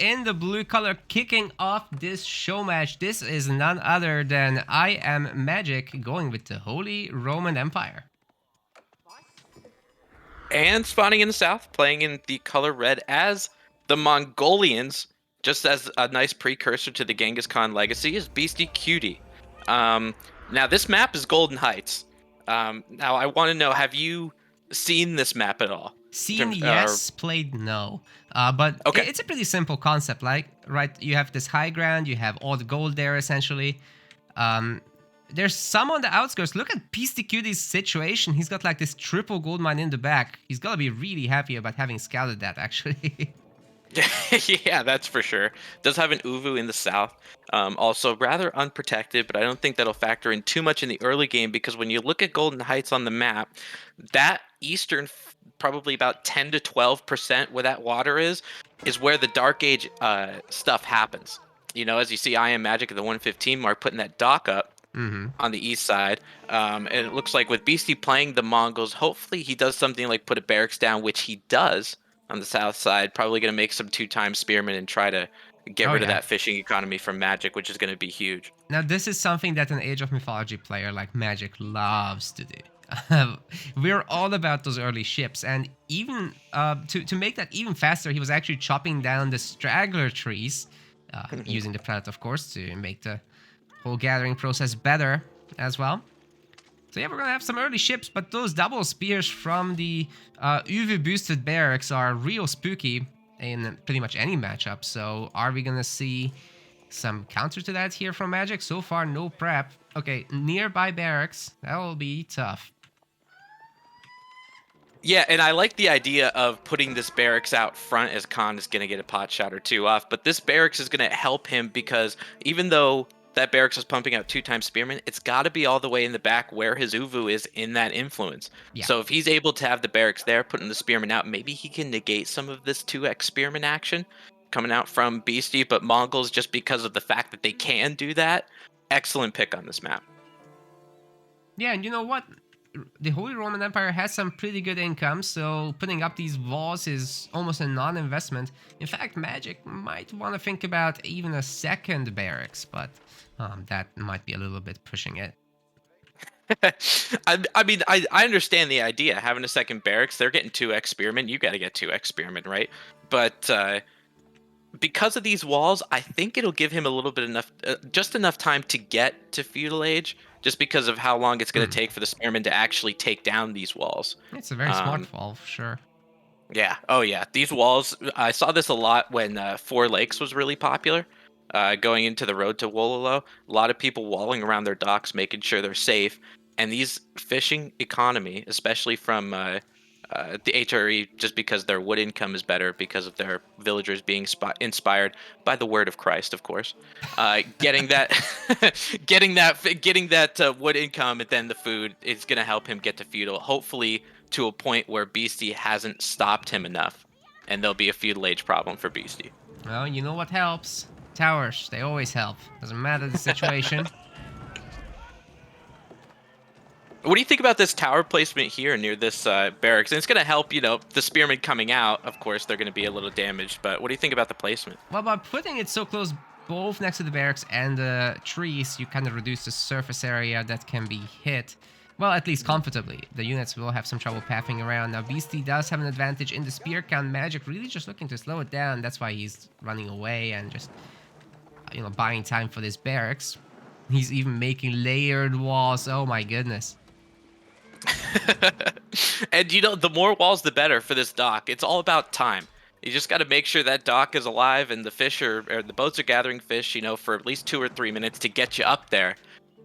in the blue color, kicking off this show match. This is none other than IamMagic going with the Holy Roman Empire. And spawning in the south, playing in the color red as the Mongolians, just as a nice precursor to the Genghis Khan legacy, is Beastyqt. Now, this map is Golden Heights. Now, I want to know, have you seen this map at all? Seen, yes. Played, no. But Okay. it's a pretty simple concept. Like, right, you have this high ground, you have all the gold there, essentially. There's some on the outskirts. Look at Beastyqt's situation. He's got like this triple gold mine in the back. He's got to be really happy about having scouted that, actually. Yeah, that's for sure. Does have an Uvu in the south. Also rather unprotected, but I don't think that'll factor in too much in the early game because when you look at Golden Heights on the map, that eastern, probably about 10 to 12% where that water is where the Dark Age stuff happens. You know, as you see IamMagic at the 115 mark putting that dock up on the east side. And it looks like with Beastie playing the Mongols, hopefully he does something like put a barracks down, which he does on the south side. Probably going to make some 2-time spearmen and try to get rid of that fishing economy from Magic, which is going to be huge. Now, this is something that an Age of Mythology player like Magic loves to do. We're all about those early ships, and even to make that even faster, he was actually chopping down the straggler trees, using the planet, of course, to make the whole gathering process better as well. So yeah, we're gonna have some early ships, but those double spears from the UV boosted barracks are real spooky in pretty much any matchup. So are we gonna see some counter to that here from Magic? So far, no prep. Okay, nearby barracks, that will be tough. Yeah, and I like the idea of putting this barracks out front as Khan is going to get a pot shot or two off, but this barracks is going to help him because even though that barracks is pumping out 2-time spearmen, it's got to be all the way in the back where his Uvu is in that influence. Yeah. So if he's able to have the barracks there, putting the spearmen out, maybe he can negate some of this 2x spearmen action coming out from Beastie, but Mongols, just because of the fact that they can do that, excellent pick on this map. Yeah, and you know what? The Holy Roman Empire has some pretty good income, so putting up these walls is almost a non-investment. In fact, Magic might want to think about even a second barracks, but that might be a little bit pushing it. I mean, I understand the idea. Having a second barracks, they're getting 2x spearmen. You got to get 2x spearmen, right? But because of these walls, I think it'll give him a little bit enough, just enough time to get to feudal age, just because of how long it's going to take for the spearmen to actually take down these walls. It's a very smart wall, for sure. Yeah. Oh, yeah. These walls, I saw this a lot when Four Lakes was really popular. Going into the road to Wololo, a lot of people walling around their docks, making sure they're safe. And these fishing economy, especially from the HRE, just because their wood income is better because of their villagers being inspired by the word of Christ, of course. Getting that, getting that wood income, and then the food is going to help him get to feudal. Hopefully, to a point where Beastie hasn't stopped him enough, and there'll be a feudal age problem for Beastie. Well, you know what helps? Towers. They always help. Doesn't matter the situation. What do you think about this tower placement here near this barracks? And it's going to help, you know, the spearmen coming out. Of course, they're going to be a little damaged. But what do you think about the placement? Well, by putting it so close, both next to the barracks and the trees, you kind of reduce the surface area that can be hit. Well, at least comfortably. The units will have some trouble pathing around. Now, Beastie does have an advantage in the spear count. Magic really just looking to slow it down. That's why he's running away and just, you know, buying time for this barracks. He's even making layered walls. Oh my goodness. And, you know, the more walls, the better for this dock. It's all about time. You just got to make sure that dock is alive and the fish or the boats are gathering fish, you know, for at least 2 or 3 minutes to get you up there.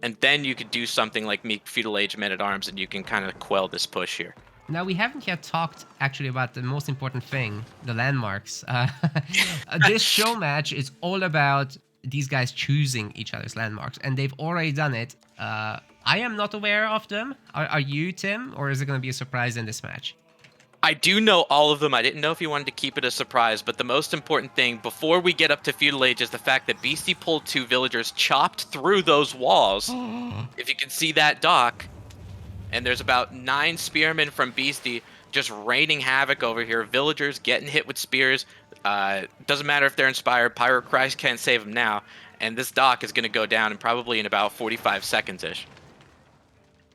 And then you could do something like meet Feudal Age Men-at-Arms and you can kind of quell this push here. Now, we haven't yet talked actually about the most important thing, the landmarks. This show match is all about these guys choosing each other's landmarks, and they've already done it. I am not aware of them. Are you, Tim? Or is it going to be a surprise in this match? I do know all of them. I didn't know if you wanted to keep it a surprise, but the most important thing before we get up to Feudal Age is the fact that Beastie pulled 2 villagers, chopped through those walls. If you can see that dock, and there's about 9 spearmen from Beastie just raining havoc over here. Villagers getting hit with spears. Doesn't matter if they're inspired. Pyrocry can't save them now, and this dock is going to go down in probably in about 45 seconds ish.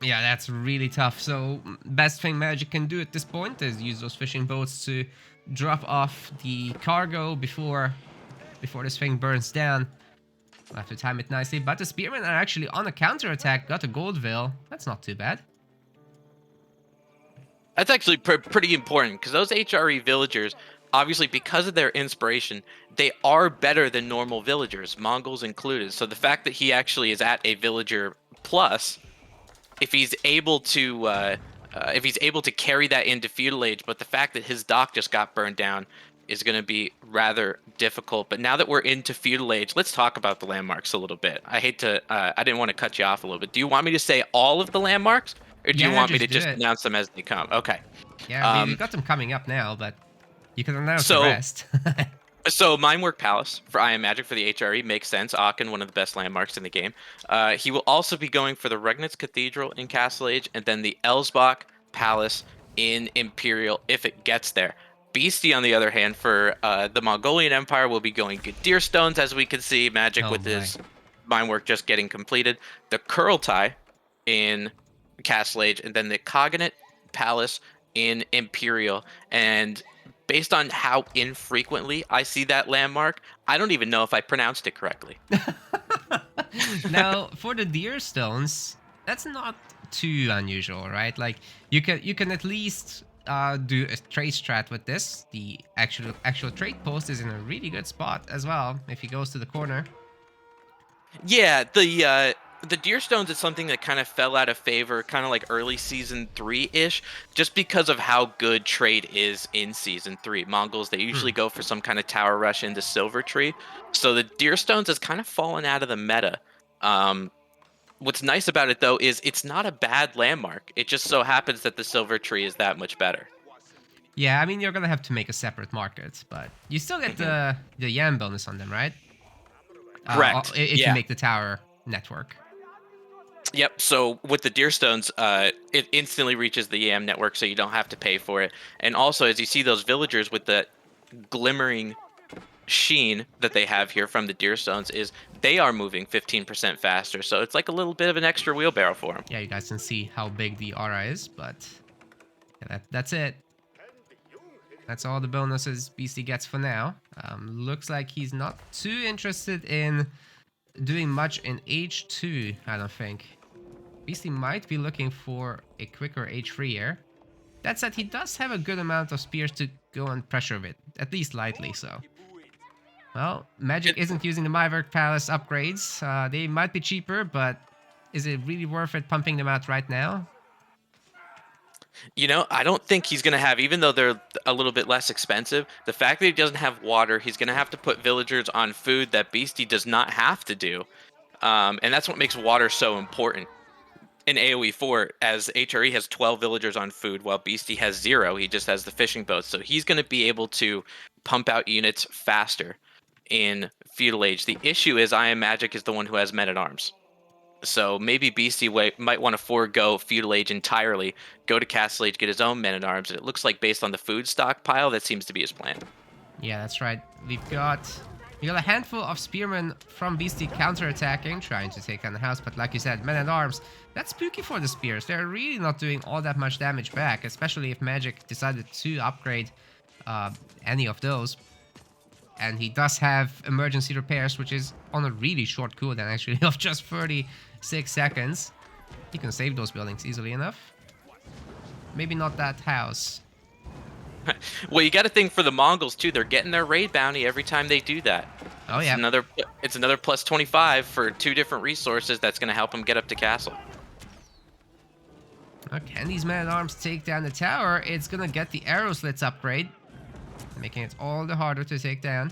Yeah, that's really tough. So best thing Magic can do at this point is use those fishing boats to drop off the cargo before this thing burns down. We'll have to time it nicely. But the spearmen are actually on a counterattack. Got a gold veil. That's not too bad. That's actually pretty important because those HRE villagers, obviously because of their inspiration, they are better than normal villagers, Mongols included. So the fact that he actually is at a villager plus, if he's able to carry that into feudal age, but the fact that his dock just got burned down is going to be rather difficult. But now that we're into feudal age, let's talk about the landmarks a little bit. I didn't want to cut you off a little bit. Do you want me to say all of the landmarks, or do you Yeah, want me to just do just it. announce them as they come? Okay. Yeah, we got them coming up now, but you can announce the So rest. So Minework Palace for IamMagic for the HRE makes sense. Aachen, one of the best landmarks in the game. He will also be going for the Regnitz Cathedral in Castle Age, and then the Elsbach Palace in Imperial if it gets there. Beastie, on the other hand, for the Mongolian Empire, will be going Deer Stones, as we can see. Magic Oh with my. his Minework just getting completed. The Kurultai in Castle Age, and then the Cognate Palace in Imperial. And based on how infrequently I see that landmark, I don't even know if I pronounced it correctly. Now, for the deer stones, that's not too unusual, right? Like you can at least do a trade strat with this. The actual trade post is in a really good spot as well if he goes to the corner. Yeah, the deer stones is something that kind of fell out of favor, kind of like early season 3-ish, just because of how good trade is in season 3. Mongols, they usually go for some kind of tower rush into Silver Tree, so the deer stones has kind of fallen out of the meta. What's nice about it though is it's not a bad landmark. It just so happens that the Silver Tree is that much better. Yeah, I mean you're gonna have to make a separate market, but you still get the yam bonus on them, right? Correct. If you Yeah. make the tower network. Yep. So with the deer stones, it instantly reaches the YAM network, so you don't have to pay for it. And also, as you see those villagers with the glimmering sheen that they have here from the deer stones, is they are moving 15% faster. So it's like a little bit of an extra wheelbarrow for them. Yeah, you guys can see how big the aura is, but yeah, that's it. That's all the bonuses Beastie gets for now. Looks like he's not too interested in doing much in H2, I don't think. Beastie might be looking for a quicker H3 here. That said, he does have a good amount of spears to go and pressure with, at least lightly so. Well, Magic isn't using the Minework Palace upgrades. They might be cheaper, but is it really worth it pumping them out right now? You know, I don't think he's going to have, even though they're a little bit less expensive, the fact that he doesn't have water, he's going to have to put villagers on food that Beastie does not have to do. And that's what makes water so important in AoE 4, as HRE has 12 villagers on food while Beastie has 0. He just has the fishing boats. So he's going to be able to pump out units faster in Feudal Age. The issue is IamMagic is the one who has men-at-arms. So maybe Beastie might want to forego Feudal Age entirely, go to Castle Age, get his own men-at-arms. And it looks like based on the food stockpile, that seems to be his plan. Yeah, that's right. We got a handful of spearmen from Beastie counterattacking, trying to take down the house, but like you said, men-at-arms, that's spooky for the spears. They're really not doing all that much damage back, especially if Magic decided to upgrade any of those. And he does have emergency repairs, which is on a really short cooldown actually of just 36 seconds. He can save those buildings easily enough. Maybe not that house. Well, you got to think for the Mongols too. They're getting their raid bounty every time they do that. Oh yeah. It's another plus 25 for 2 different resources that's going to help them get up to castle. Can these men-at-arms take down the tower? It's gonna get the arrow slits upgrade, making it all the harder to take down.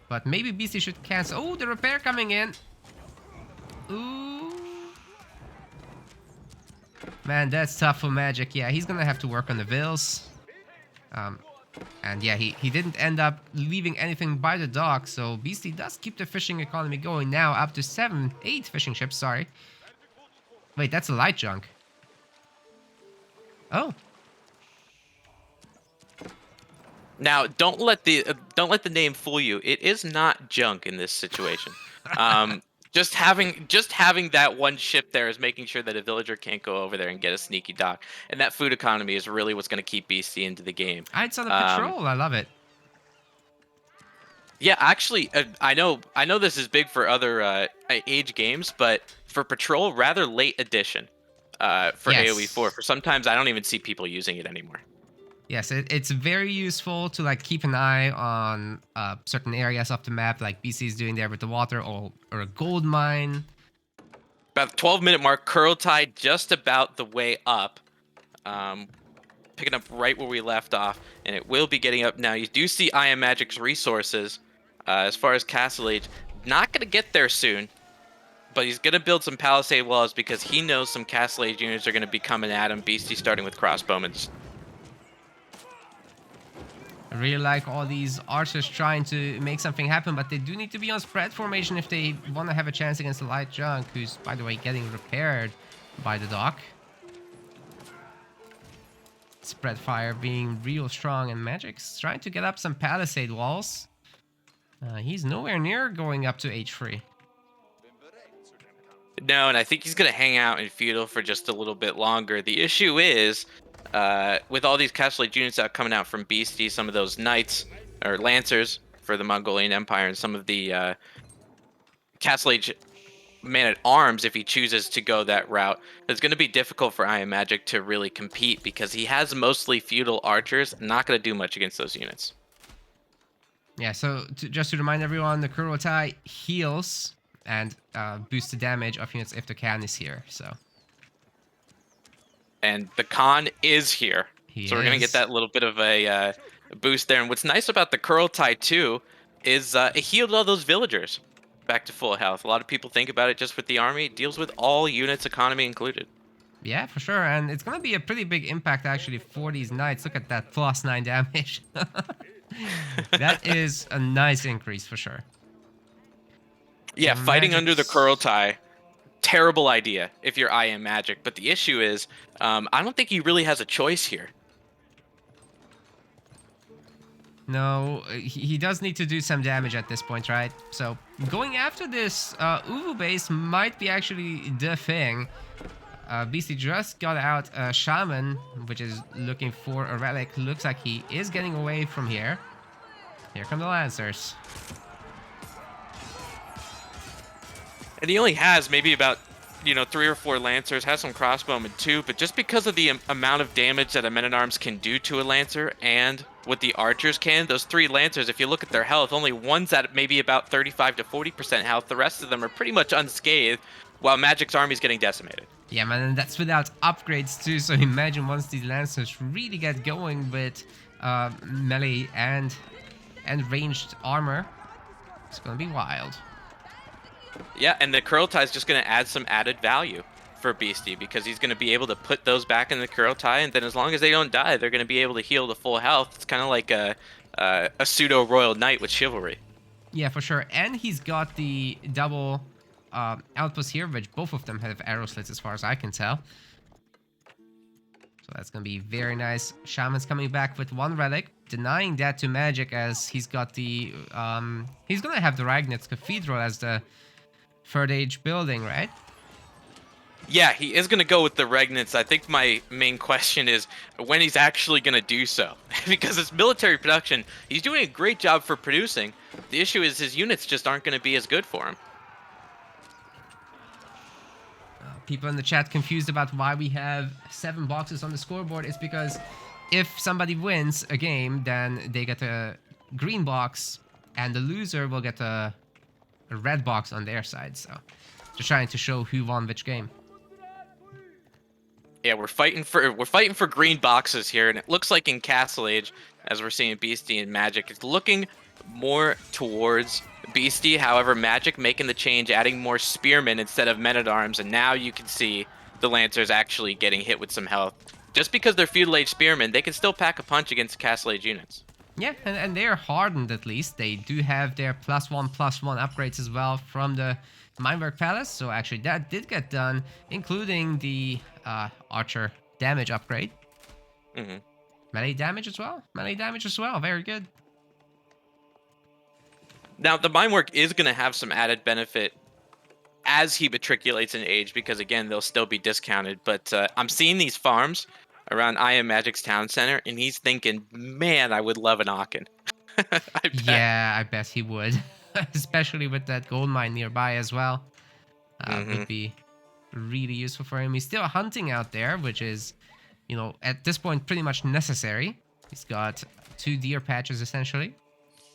But maybe Beastie should cancel. Oh, the repair coming in. Ooh. Man, that's tough for Magic. Yeah, he's gonna have to work on the vills. And yeah, he didn't end up leaving anything by the dock, so Beastie does keep the fishing economy going now, up to 8 fishing ships, sorry. Wait, that's a light junk. Oh. Now, don't let the name fool you. It is not junk in this situation. Just having that one ship there is making sure that a villager can't go over there and get a sneaky dock, and that food economy is really what's going to keep BC into the game. It's on the Um, patrol. I love it. yeah, actually, I know this is big for other age games, but for Patrol, rather late addition for AOE 4. Yes. For sometimes I don't even see people using it anymore. Yes, it's very useful to like keep an eye on certain areas of the map, like BC is doing there with the water or a gold mine. About the 12-minute mark, Curl Tide just about the way up. Um, Picking up right where we left off, and it will be getting up now. You do see IamMagic's resources as far as Castle Age. Not going to get there soon, but he's going to build some palisade walls because he knows some Castle Age units are going to be coming at him. Beastie starting with crossbowmen. I really like all these archers trying to make something happen, but they do need to be on spread formation if they want to have a chance against the light junk, who's, by the way, getting repaired by the dock. Spread fire being real strong, and Magic's trying to get up some palisade walls. He's nowhere near going up to H3. No, and I think he's going to hang out in feudal for just a little bit longer. The issue is, with all these Castle Age units out coming out from Beastie, some of those knights or lancers for the Mongolian Empire, and some of the Castle Age man-at-arms, if he chooses to go that route, it's going to be difficult for IamMagic to really compete because he has mostly feudal archers, not going to do much against those units. Yeah, so just to remind everyone, the Kurotai heals and boosts the damage of units if the Khan is here, so. And the Khan is here. So we're going to get that little bit of a boost there. And what's nice about the Kurotai too is it healed all those villagers back to full health. A lot of people think about it just with the army. It deals with all units, economy included. Yeah, for sure. And it's going to be a pretty big impact actually for these knights. Look at that +9 damage. That is a nice increase for sure. Yeah, So fighting under the Kurotai, terrible idea if you're IamMagic. But the issue is, I don't think he really has a choice here. No, he does need to do some damage at this point, right? So going after this Uvu base might be actually the thing. Beastie just got out a Shaman, which is looking for a relic. Looks like he is getting away from here. Here come the Lancers. And he only has maybe about, 3 or 4 Lancers, has some crossbowmen too, but just because of the amount of damage that a Men-at-Arms can do to a Lancer and what the Archers can, those 3 Lancers, if you look at their health, only one's at maybe about 35 to 40% health. The rest of them are pretty much unscathed, while Magic's army's getting decimated. Yeah, man, and that's without upgrades too, so imagine once these Lancers really get going with melee and ranged armor, it's gonna be wild. Yeah, and the Kurotai is just going to add some added value for Beastie because he's going to be able to put those back in the Kurotai, and then as long as they don't die, they're going to be able to heal to full health. It's kind of like a pseudo Royal Knight with chivalry. Yeah, for sure. And he's got the double outposts here, which both of them have arrow slits as far as I can tell. So that's going to be very nice. Shaman's coming back with 1 relic, denying that to Magic as he's got the... he's going to have the Ragnitz Cathedral as the 3rd age building, right? Yeah, he is going to go with the Regnants. I think my main question is when he's actually going to do so. Because it's military production. He's doing a great job for producing. The issue is his units just aren't going to be as good for him. People in the chat confused about why we have 7 boxes on the scoreboard. It's because if somebody wins a game, then they get a green box, and the loser will get a red box on their side. So just trying to show who won which game. Yeah, we're fighting for green boxes here, and it looks like in Castle Age, as we're seeing Beastie and Magic, it's looking more towards Beastie. However, Magic making the change, adding more spearmen instead of men-at-arms, and now you can see the Lancers actually getting hit with some health. Just because they're feudal age spearmen, they can still pack a punch against Castle Age units. Yeah, and they're hardened at least. They do have their +1/+1 upgrades as well from the Minework Palace. So actually that did get done, including the Archer damage upgrade. Mm-hmm. Melee damage as well. Melee damage as well. Very good. Now, the Mind Work is going to have some added benefit as he matriculates in age, because again, they'll still be discounted. But I'm seeing these farms around IamMagic's town center, and he's thinking, man, I would love an Aachen. I bet. Yeah, I bet he would. Especially with that gold mine nearby as well. Hmm. Would be really useful for him. He's still hunting out there, which is, at this point pretty much necessary. He's got 2 deer patches essentially.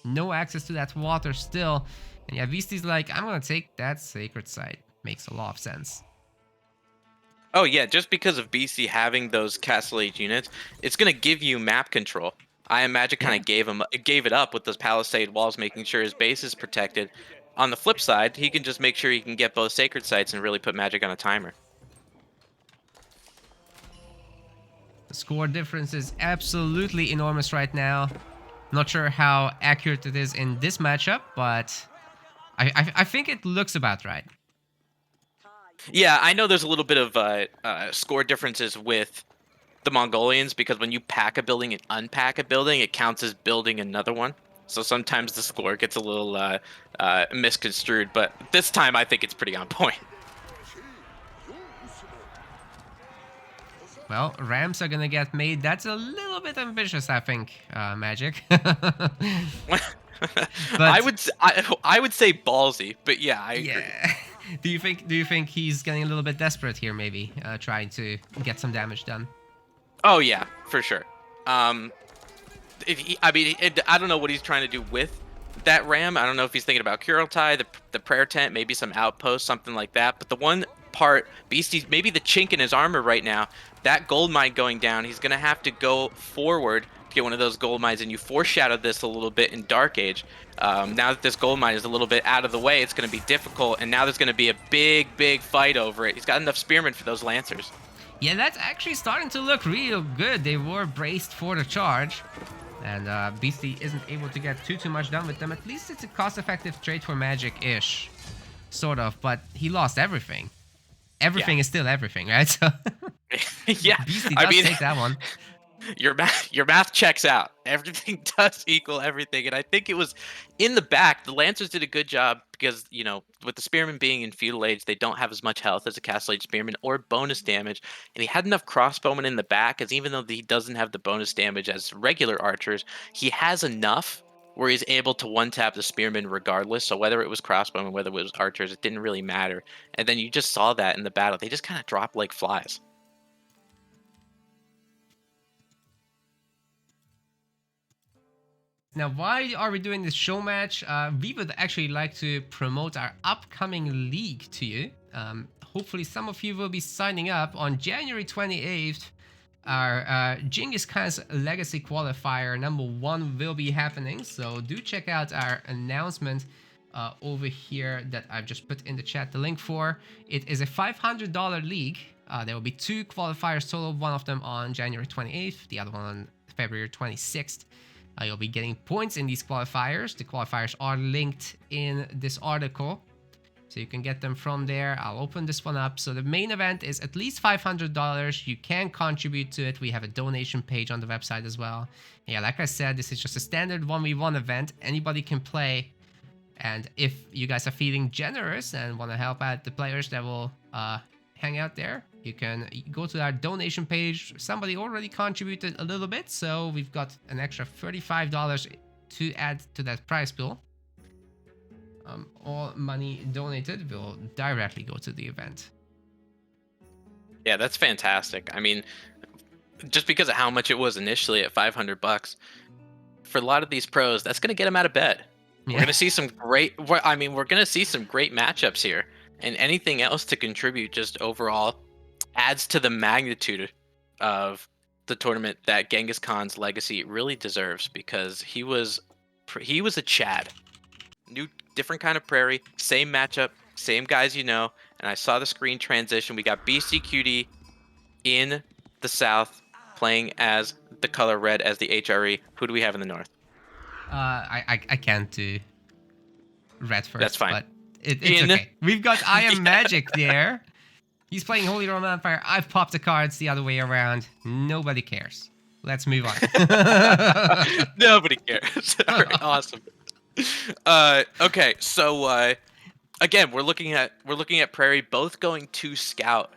No access to that water still. And yeah, Beasty's like, I'm gonna take that sacred site. Makes a lot of sense. Oh yeah, just because of BC having those Castle Age units, it's gonna give you map control. IamMagic kind Yeah. of gave it up with those palisade walls, making sure his base is protected. On the flip side, he can just make sure he can get both sacred sites and really put Magic on a timer. The score difference is absolutely enormous right now. Not sure how accurate it is in this matchup, but I think it looks about right. Yeah, I know there's a little bit of score differences with the Mongolians, because when you pack a building and unpack a building, it counts as building another one. So sometimes the score gets a little misconstrued, but this time I think it's pretty on point. Well, ramps are gonna get made. That's a little bit ambitious, I think, Magic. I But would I would say ballsy, but yeah, I agree. yeah, do you think he's getting a little bit desperate here? Maybe trying to get some damage done. Oh yeah, for sure. I mean, I don't know what he's trying to do with that ram. I don't know if he's thinking about Kurultai, the prayer tent, maybe some outpost, something like that. But the one part, Beastie's maybe the chink in his armor right now, that gold mine going down, he's gonna have to go forward to get one of those gold mines. And you foreshadowed this a little bit in Dark Age. Now that this gold mine is a little bit out of the way, it's gonna be difficult, and now there's gonna be a big fight over it. He's got enough spearmen for those lancers. Yeah, that's actually starting to look real good. They were braced for the charge. And Beastie isn't able to get too much done with them. At least it's a cost-effective trade for Magic-ish. Sort of, but he lost everything. Everything Yeah. is still everything, right? So Yeah, Beastie I does mean, take that one. your math checks out. Everything does equal everything, and I think it was in the back. The Lancers did a good job because with the Spearmen being in Feudal Age, they don't have as much health as a Castle Age Spearman or bonus damage, and he had enough crossbowmen in the back. As even though he doesn't have the bonus damage as regular archers, he has enough where he's able to one tap the Spearmen regardless. So whether it was crossbowmen, whether it was archers, it didn't really matter. And then you just saw that in the battle. They just kind of dropped like flies. Now, why are we doing this show match? We would actually like to promote our upcoming league to you. Hopefully, some of you will be signing up on January 28th. Our Genghis Khan's Legacy Qualifier #1 will be happening. So do check out our announcement over here that I've just put in the chat the link for. It is a $500 league. There will be 2 qualifiers total, one of them on January 28th, the other one on February 26th. You'll be getting points in these qualifiers. The qualifiers are linked in this article, so you can get them from there. I'll open this one up. So the main event is at least $500. You can contribute to it. We have a donation page on the website as well. Yeah, like I said, this is just a standard 1v1 event. Anybody can play. And if you guys are feeling generous and want to help out the players that will hang out there, you can go to our donation page. Somebody already contributed a little bit, so we've got an extra $35 to add to that prize pool. All money donated will directly go to the event. Yeah, that's fantastic. I mean, just because of how much it was initially at $500, for a lot of these pros, that's going to get them out of bed. We're Yeah. going to see some great. I mean, we're going to see some great matchups here, and anything else to contribute just overall adds to the magnitude of the tournament that Genghis Khan's legacy really deserves, because he was a Chad. New, different kind of prairie, same matchup, same guys, and I saw the screen transition. We got Beastyqt in the south playing as the color red as the HRE. Who do we have in the north? I can't do red first. That's fine. But it's okay. We've got IamMagic there. He's playing Holy Roman Empire. I've popped the cards the other way around. Nobody cares. Let's move on. Nobody cares. All right, awesome. Okay, so again, we're looking at Prairie both going to scout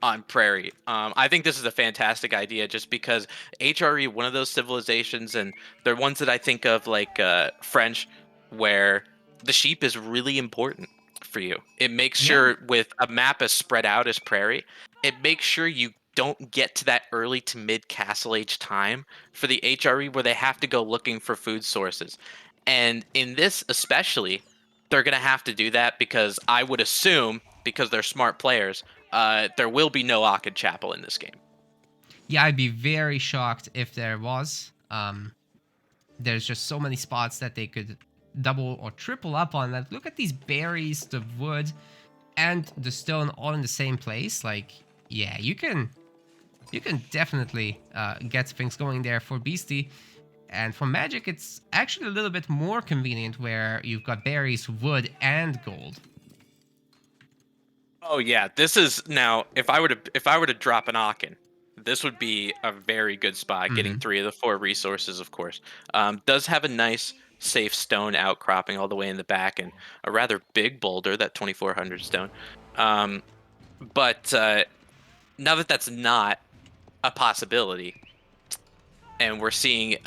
on Prairie. I think this is a fantastic idea just because HRE, one of those civilizations, and they're ones that I think of like French, where the sheep is really important for you. It makes Yeah. sure with a map as spread out as Prairie, it makes sure you don't get to that early to mid Castle Age time for the HRE where they have to go looking for food sources. And in this especially, they're going to have to do that because I would assume, because they're smart players, there will be no Akhid Chapel in this game. Yeah, I'd be very shocked if there was. There's just so many spots that they could double or triple up on. Like, look at these berries, the wood, and the stone all in the same place. Like, yeah, you can definitely get things going there for Beastie. And for Magic, it's actually a little bit more convenient where you've got berries, wood, and gold. Oh yeah, this is now if I were to drop an Aachen, this would be a very good spot. Getting Mm-hmm. 3 of the 4 resources, of course. Does have a nice safe stone outcropping all the way in the back and a rather big boulder, that 2400 stone. Um, but now that that's not a possibility, and we're seeing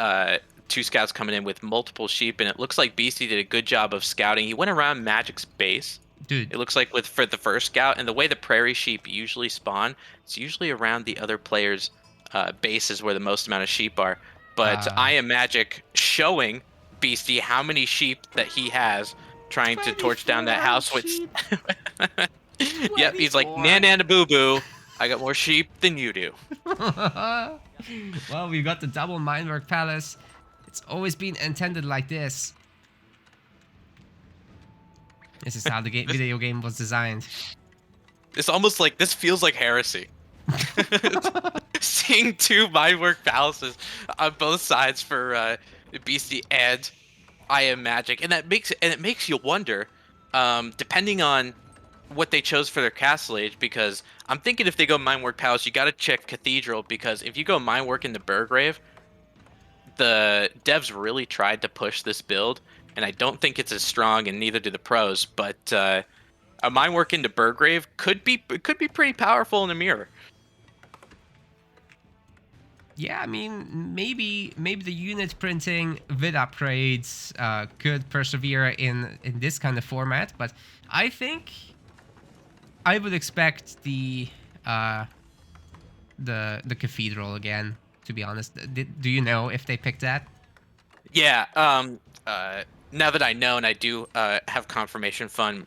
2 scouts coming in with multiple sheep, and it looks like Beastie did a good job of scouting. He went around Magic's base. Dude, It looks like for the first scout, and the way the prairie sheep usually spawn, it's usually around the other player's bases where the most amount of sheep are. But I uh, am Magic showing Beastie how many sheep that he has, trying to torch down that 24 house with. sheep. Yep, he's like 24. Nan boo boo. I got more sheep than you do. Well, we've got the double Mindwork Palace. It's always been intended like this. This is how the video game was designed. It's almost like this feels like heresy. Seeing 2 Mindwork palaces on both sides for Beastie and IamMagic, and it makes you wonder, depending on what they chose for their castle age, because I'm thinking if they go Mindwork Palace, you got to check Cathedral, because if you go Mindwork into Burgrave, the devs really tried to push this build, and I don't think it's as strong, and neither do the pros. But a Mindwork into Burgrave could be pretty powerful in a mirror. Yeah, I mean, maybe the unit printing with upgrades could persevere in this kind of format, but I think I would expect the cathedral again. To be honest, do you know if they picked that? Yeah. Now that I know, and I do have confirmation from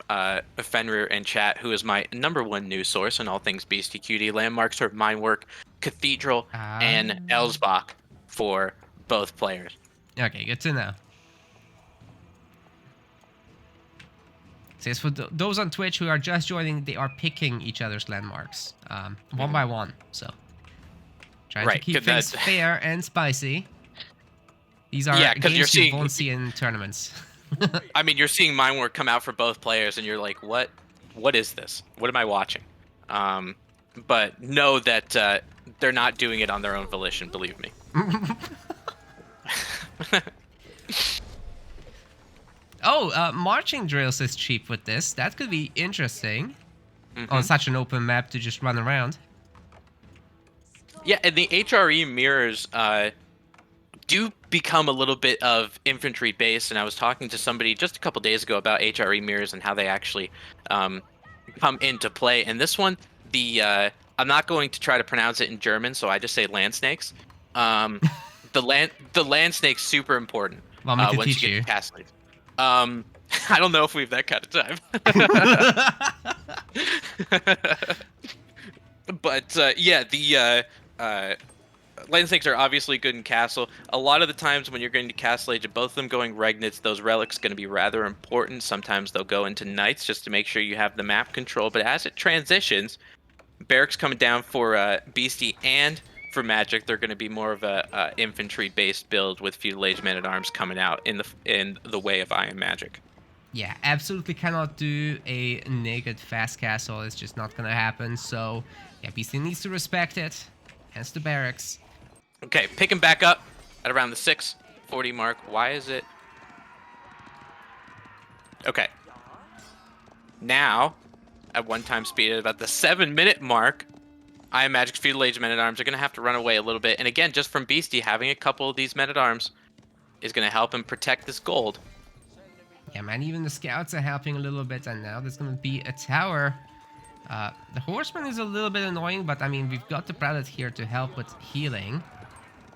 Fenrir in chat, who is my #1 news source on all things Beastyqt, landmarks are Mindwork, Cathedral, and Elsbach for both players. Okay, good to know. Says for those on Twitch who are just joining, they are picking each other's landmarks one by one. So trying to keep things fair and spicy. These are games you won't see in tournaments. I mean, you're seeing Mindwork come out for both players, and you're like, what is this? What am I watching? But know that they're not doing it on their own volition, believe me. Oh, marching drills is cheap with this. That could be interesting on such an open map to just run around. Yeah, and the HRE mirrors do become a little bit of infantry base, and I was talking to somebody just a couple days ago about HRE mirrors and how they actually come into play. And this one, I'm not going to try to pronounce it in German, so I just say land snakes. The land snake's super important. Want me to once teach you get you? to Castle. I don't know if we have that kind of time. But yeah, the land snakes are obviously good in castle. A lot of the times when you're going to castle age, both of them going regnants, those relics going to be rather important. Sometimes they'll go into knights just to make sure you have the map control. But as it transitions, barracks coming down for Beastie and for Magic, they're going to be more of a infantry-based build with feudal age men-at-arms coming out in the way of IamMagic. Yeah, absolutely cannot do a naked fast castle. It's just not gonna happen. So yeah, Beastie needs to respect it. Hence the barracks. Okay, picking back up at around the 640 mark. Why is it? Okay. Now, at 1 time speed at about the 7-minute mark, IamMagic's Feudal Age Men-at-Arms are going to have to run away a little bit. And again, just from Beasty, having a couple of these Men-at-Arms is going to help him protect this gold. Yeah, man, even the scouts are helping a little bit, and now there's gonna be a tower. The horseman is a little bit annoying, but I mean, we've got the prelate here to help with healing.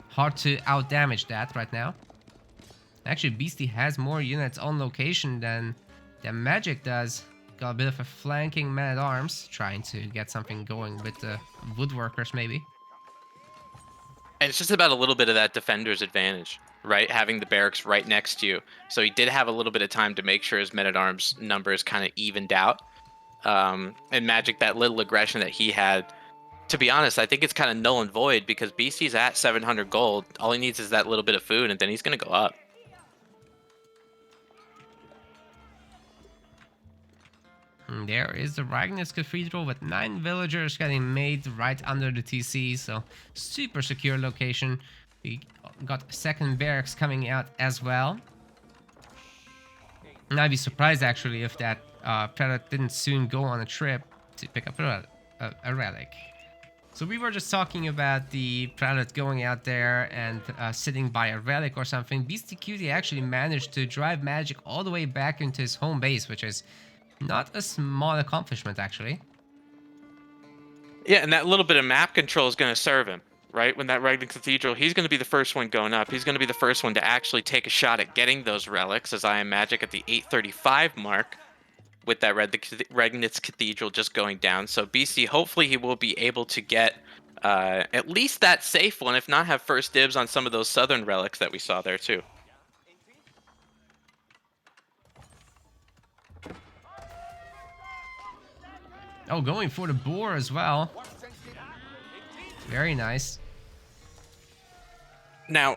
Hard to out-damage that right now. Actually, Beasty has more units on location than Magic does. Got a bit of a flanking man-at-arms, trying to get something going with the woodworkers, maybe. And it's just about a little bit of that defender's advantage, right? Having the barracks right next to you. So he did have a little bit of time to make sure his men-at-arms numbers kind of evened out. And Magic, that little aggression that he had, to be honest, I think it's kind of null and void because BC's at 700 gold. All he needs is that little bit of food, and then he's going to go up. And there is the Ragnus Cathedral with 9 villagers getting made right under the TC, so super secure location. We got second barracks coming out as well. And I'd be surprised actually if that prelate didn't soon go on a trip to pick up a relic. So we were just talking about the prelate going out there and sitting by a relic or something. Beastyqt actually managed to drive Magic all the way back into his home base, which is not a small accomplishment, actually. Yeah, and that little bit of map control is going to serve him, right? When that Ragnus Cathedral, he's going to be the first one going up. He's going to be the first one to actually take a shot at getting those relics, as IamMagic at the 835 mark, with that Ragnus Cathedral just going down. So BC, hopefully he will be able to get at least that safe one, if not have first dibs on some of those southern relics that we saw there too. Oh, going for the boar as well. Very nice. Now,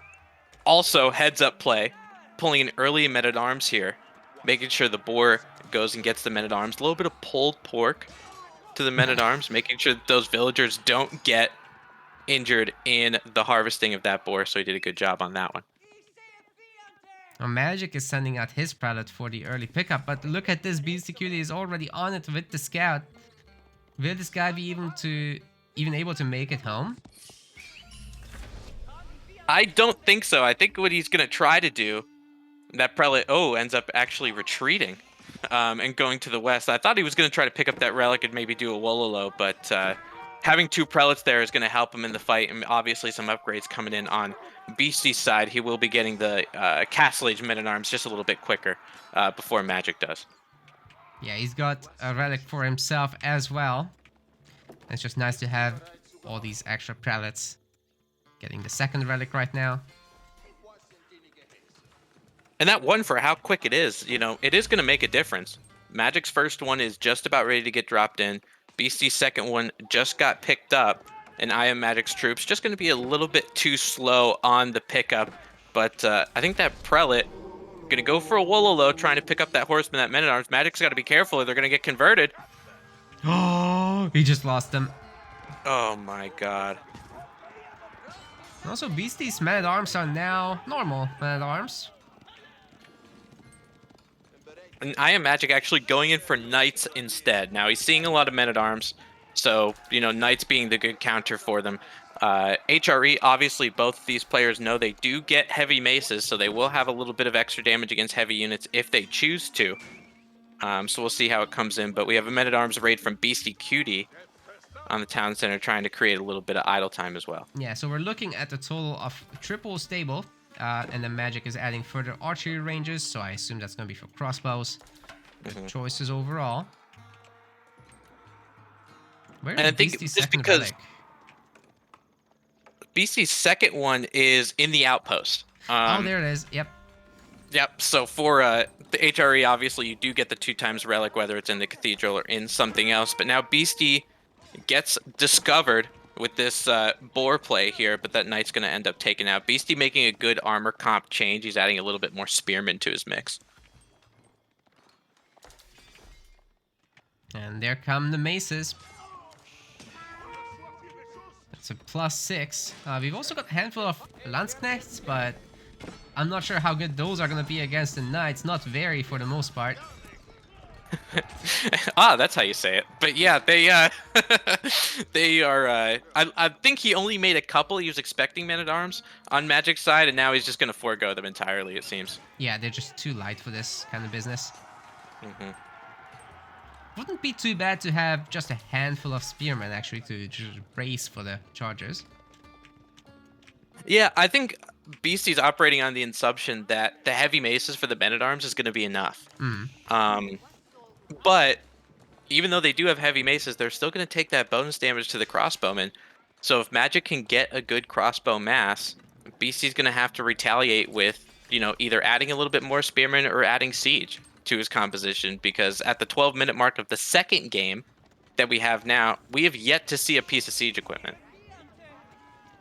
also heads up play, pulling an early men-at-arms here, making sure the boar goes and gets the men-at-arms. A little bit of pulled pork to the men-at-arms, making sure that those villagers don't get injured in the harvesting of that boar. So he did a good job on that one. Well, Magic is sending out his prelate for the early pickup, but look at this. Beastyqt is already on it with the scout. Will this guy be even able to make it home? I don't think so. I think what he's going to try to do, that prelate, ends up actually retreating and going to the west. I thought he was going to try to pick up that relic and maybe do a Wololo, but having 2 prelates there is going to help him in the fight, and obviously some upgrades coming in on Beasty's side. He will be getting the Castle Age Men-at-Arms just a little bit quicker before Magic does. Yeah, he's got a relic for himself as well. It's just nice to have all these extra prelates. Getting the second relic right now. And that one, for how quick it is, it is going to make a difference. Magic's first one is just about ready to get dropped in. Beasty's second one just got picked up. And IamMagic's troops just going to be a little bit too slow on the pickup. But I think that prelate going to go for a Wololo, trying to pick up that horseman, that men-at-arms. Magic's got to be careful or they're going to get converted. Oh, he just lost them. Oh my god. Also, Beasty's men-at-arms are now normal men-at-arms. And IamMagic actually going in for knights instead. Now, he's seeing a lot of men-at-arms, so, knights being the good counter for them. HRE, obviously, both of these players know they do get heavy maces, so they will have a little bit of extra damage against heavy units if they choose to. So we'll see how it comes in, but we have a men-at-arms raid from Beastyqt on the town center, trying to create a little bit of idle time as well. Yeah, so we're looking at a total of triple stable, and then Magic is adding further archery ranges, so I assume that's going to be for crossbows. Good choices overall. Where is Beasty's second relic? Beasty's second one is in the outpost. Oh, there it is. Yep. Yep. So for the HRE, obviously you do get the 2 times relic, whether it's in the cathedral or in something else. But now Beasty gets discovered with this boar play here, but that knight's going to end up taken out. Beasty making a good armor comp change. He's adding a little bit more spearmen to his mix. And there come the maces. Let's So +6. We've also got a handful of Landsknechts, but I'm not sure how good those are going to be against the Knights. Not very for the most part. That's how you say it. But yeah, they are. I think he only made a couple. He was expecting men-at-arms on Magic's side, and now he's just gonna forego them entirely. It seems. Yeah, they're just too light for this kind of business. Hmm. Wouldn't be too bad to have just a handful of spearmen actually to just brace for the chargers. Yeah, I think Beastie's operating on the assumption that the heavy maces for the men-at-arms is gonna be enough. But even though they do have heavy maces, they're still gonna take that bonus damage to the crossbowmen. So if Magic can get a good crossbow mass, Beastie's gonna have to retaliate with, either adding a little bit more spearmen or adding siege to his composition, because at the 12-minute mark of the second game that we have now, we have yet to see a piece of siege equipment.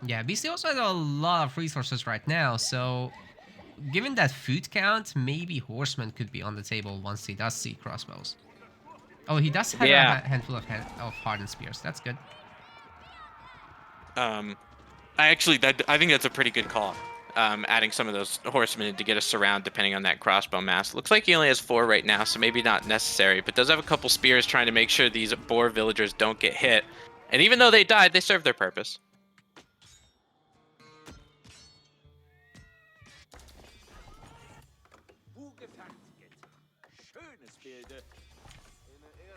Yeah, BC also has a lot of resources right now, so given that food count, maybe horsemen could be on the table once he does see crossbows. Oh, he does have a Yeah. handful of hardened spears. That's good. I think that's a pretty good call. Adding some of those horsemen in to get a surround depending on that crossbow mass. Looks like he only has 4 right now, so maybe not necessary, but does have a couple spears trying to make sure these boar villagers don't get hit. And even though they died, they served their purpose.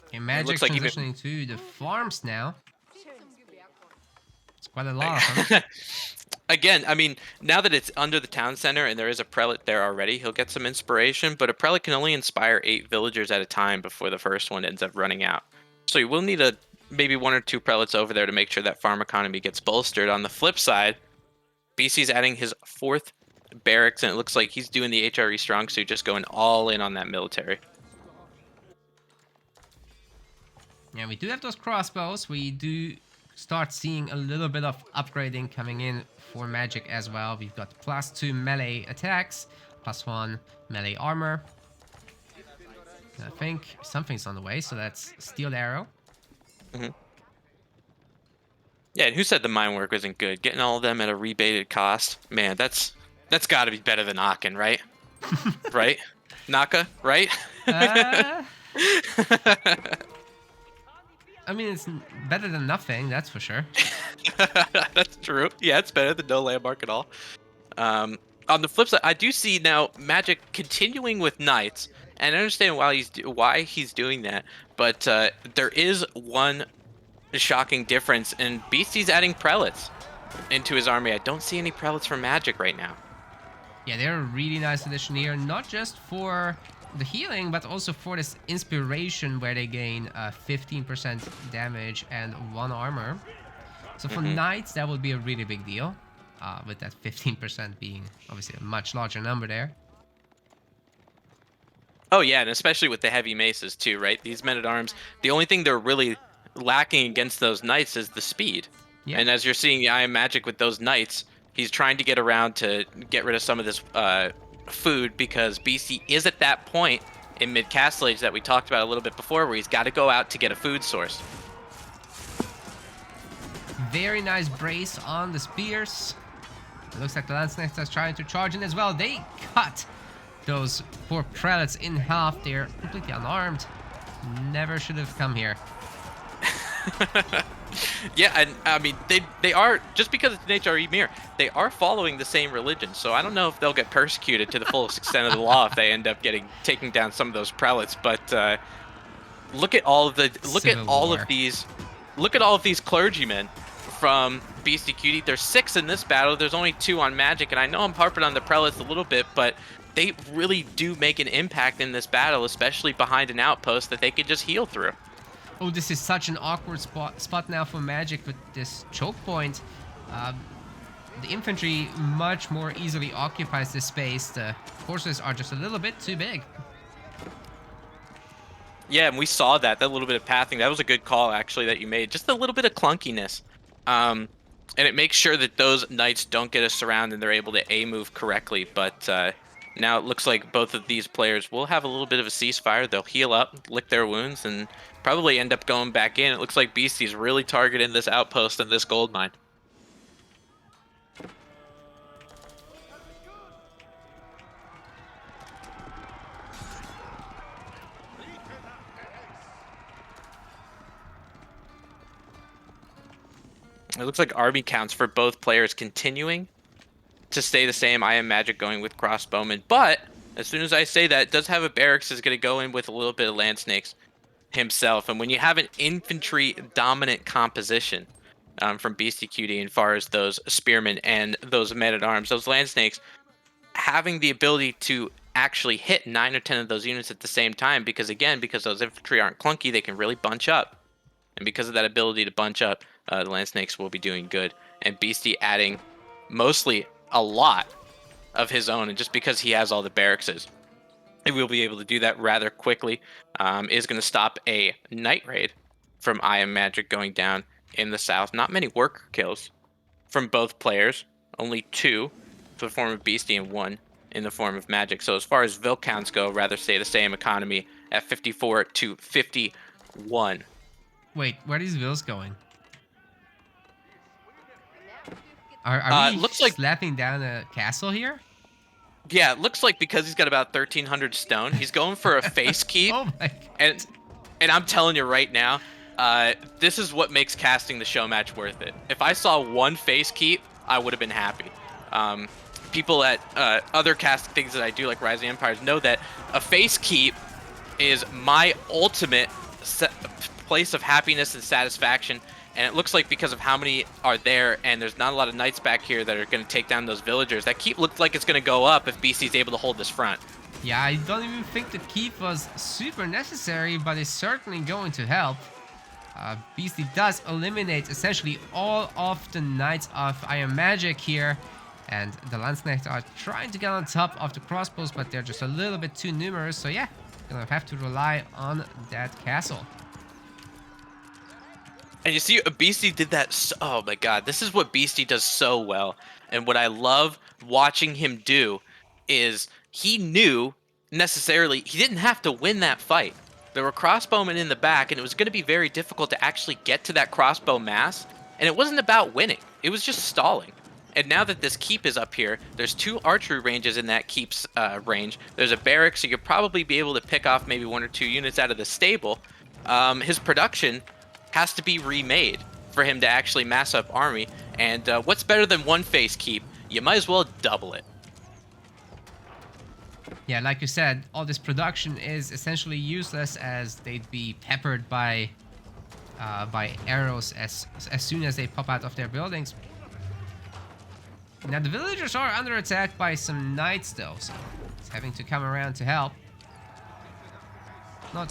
Okay, Magic like transitioning to the farms now. It's quite a lot of them. Again, I mean, now that it's under the town center and there is a prelate there already, he'll get some inspiration, but a prelate can only inspire 8 villagers at a time before the first one ends up running out. So you will need maybe 1 or 2 prelates over there to make sure that farm economy gets bolstered. On the flip side, BC's adding his 4th barracks, and it looks like he's doing the HRE strong suit, just going all in on that military. Yeah, we do have those crossbows. We do start seeing a little bit of upgrading coming in for Magic as well. We've got +2 melee attacks, +1 melee armor. And I think something's on the way, so that's Steel Arrow. Mm-hmm. Yeah, and who said the mine work wasn't good? Getting all of them at a rebated cost, man, that's got to be better than Aachen, right? Right? Naka, right? I mean, it's better than nothing, that's for sure. That's true. Yeah, it's better than no landmark at all. On the flip side, I do see now Magic continuing with Knights, and I understand why he's doing that, but there is one shocking difference, and Beastie's adding prelates into his army. I don't see any prelates from Magic right now. Yeah, they're a really nice addition here, not just for the healing, but also for this inspiration where they gain 15% damage and 1 armor. So for Knights, that would be a really big deal, with that 15% being obviously a much larger number there. Oh yeah, and especially with the heavy maces too, right? These men-at-arms, the only thing they're really lacking against those knights is the speed. Yeah. And as you're seeing the IamMagic with those knights, he's trying to get around to get rid of some of this food, because BC is at that point in mid-castle age that we talked about a little bit before, where he's got to go out to get a food source. Very nice brace on the spears. It looks like the Landsknechts are trying to charge in as well. They cut those poor prelates in half. They're completely unarmed. Never should have come here. Yeah, and I mean, they are, just because it's an HRE mirror, they are following the same religion, so I don't know if they'll get persecuted to the fullest extent of the law if they end up taking down some of those prelates. But look at all of these clergymen from Beastyqt. There's 6 in this battle. There's only 2 on Magic, and I know I'm harping on the prelates a little bit, but they really do make an impact in this battle, especially behind an outpost that they could just heal through. Oh, this is such an awkward spot now for Magic with this choke point. The infantry much more easily occupies this space. The horses are just a little bit too big. Yeah, and we saw that little bit of pathing. That was a good call, actually, that you made. Just a little bit of clunkiness. And it makes sure that those knights don't get a surround and they're able to A-move correctly. But now it looks like both of these players will have a little bit of a ceasefire. They'll heal up, lick their wounds, and probably end up going back in. It looks like Beastie's really targeting this outpost and this gold mine. It looks like army counts for both players continuing to stay the same. IamMagic going with crossbowmen, but as soon as I say that, does have a barracks is going to go in with a little bit of land snakes himself. And when you have an infantry dominant composition from Beastyqt as far as those spearmen and those men at arms, those land snakes having the ability to actually hit 9 or 10 of those units at the same time, because again, because those infantry aren't clunky, they can really bunch up. And because of that ability to bunch up, the land snakes will be doing good. And Beastie adding mostly a lot of his own, and just because he has all the barracks, he will be able to do that rather quickly. Is going to stop a night raid from IamMagic going down in the south. Not many worker kills from both players, only 2 for the form of Beastie and 1 in the form of Magic. So as far as Vil counts go, rather stay the same economy at 54 to 51. Wait, where are these Vils going? Are we looks like slapping down a castle here? Yeah, it looks like because he's got about 1,300 stone, he's going for a face keep. Oh my god. And I'm telling you right now, this is what makes casting the show match worth it. If I saw one face keep, I would have been happy. People at other casting things that I do, like Rising Empires, know that a face keep is my ultimate place of happiness and satisfaction. And it looks like because of how many are there, and there's not a lot of knights back here that are going to take down those villagers, that keep looks like it's going to go up if BC's able to hold this front. Yeah, I don't even think the keep was super necessary, but it's certainly going to help. Beastie does eliminate essentially all of the knights of IamMagic here, and the Landsnachts are trying to get on top of the crossbows, but they're just a little bit too numerous, so yeah, gonna have to rely on that castle. And you see, Beastie did that. Oh my god, this is what Beastie does so well. And what I love watching him do is he knew necessarily he didn't have to win that fight. There were crossbowmen in the back, and it was going to be very difficult to actually get to that crossbow mass. And it wasn't about winning, it was just stalling. And now that this keep is up here, there's 2 archery ranges in that keep's range. There's a barrack, so you could probably be able to pick off maybe 1 or 2 units out of the stable. His production has to be remade for him to actually mass up army. And what's better than 1 face keep? You might as well double it. Yeah, like you said, all this production is essentially useless as they'd be peppered by arrows as soon as they pop out of their buildings. Now the villagers are under attack by some knights though, so it's having to come around to help.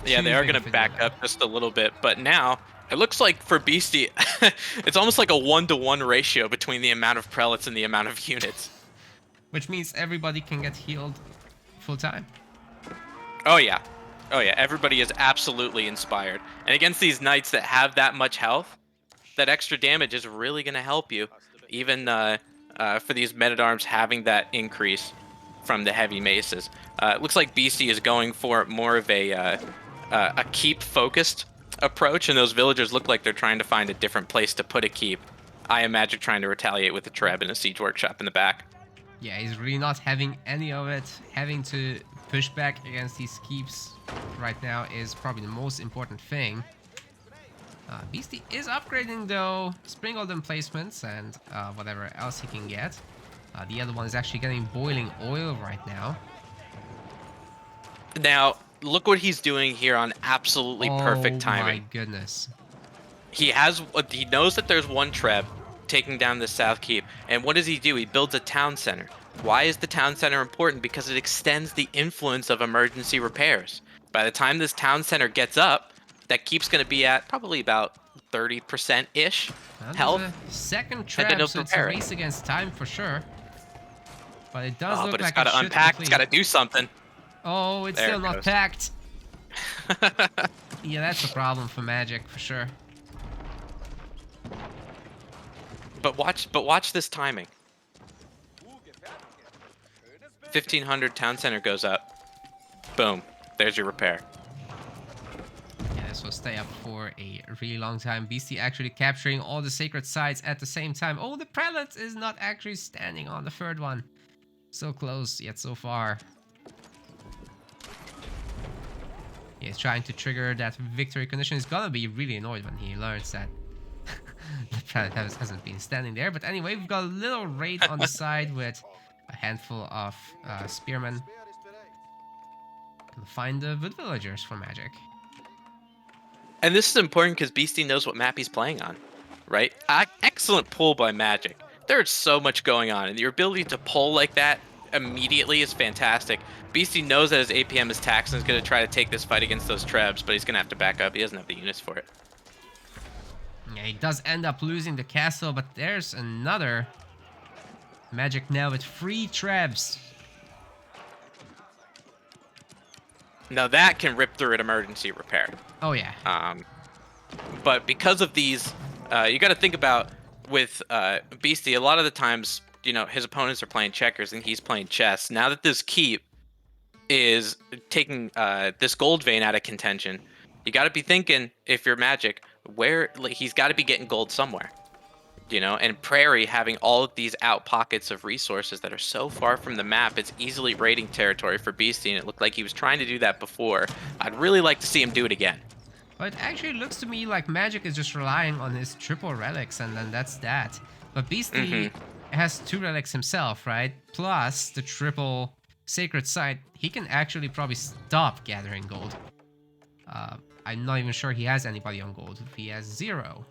Yeah, they are going to back up just a little bit, but now it looks like for Beastie, it's almost like a 1-to-1 ratio between the amount of prelates and the amount of units. Which means everybody can get healed full time. Oh yeah. Oh yeah, everybody is absolutely inspired. And against these knights that have that much health, that extra damage is really going to help you. Even for these men-at-arms having that increase from the heavy maces. It looks like Beastie is going for more of a keep-focused approach, and those villagers look like they're trying to find a different place to put a keep. IamMagic trying to retaliate with a Treb and a siege workshop in the back. Yeah, he's really not having any of it. Having to push back against these keeps right now is probably the most important thing. Beastie is upgrading though, Springald emplacements and whatever else he can get. The other one is actually getting boiling oil right now. Now, look what he's doing here on absolutely perfect timing. Oh my goodness. He knows that there's 1 Treb taking down the South Keep, and what does he do? He builds a town center. Why is the town center important? Because it extends the influence of emergency repairs. By the time this town center gets up, that keep's going to be at probably about 30%-ish health. Second Treb, so it's a race against time for sure. But it does look like it's got to unpack. It's got to do something. Oh, it's still not packed. Yeah, that's a problem for Magic for sure. But watch this timing. 1,500 town center goes up. Boom. There's your repair. Yeah, this will stay up for a really long time. Beastie actually capturing all the sacred sites at the same time. Oh, the prelate is not actually standing on the 3rd one. So close, yet so far. Yeah, he's trying to trigger that victory condition. He's gonna be really annoyed when he learns that The planet hasn't been standing there. But anyway, we've got a little raid on the side with a handful of spearmen. We'll find the wood villagers for magic. And this is important because Beastie knows what map he's playing on, right? Excellent pull by Magic. There's so much going on, and your ability to pull like that immediately is fantastic. Beastie knows that his APM is taxed and is going to try to take this fight against those Trebs, but he's going to have to back up. He doesn't have the units for it. Yeah, he does end up losing the castle, but there's another magic now with 3 Trebs. Now that can rip through an emergency repair. Oh yeah. But because of these, you got to think about with Beastie, a lot of the times, you know, his opponents are playing checkers and he's playing chess. Now that this keep is taking this gold vein out of contention, you got to be thinking, if you're Magic, where like, he's got to be getting gold somewhere. You know, and Prairie having all of these out pockets of resources that are so far from the map, it's easily raiding territory for Beastie, and it looked like he was trying to do that before. I'd really like to see him do it again. But it actually looks to me like Magic is just relying on his triple relics, and then that's that. But Beastie has 2 relics himself, right? Plus the triple sacred site. He can actually probably stop gathering gold. I'm not even sure he has anybody on gold. If he has 0.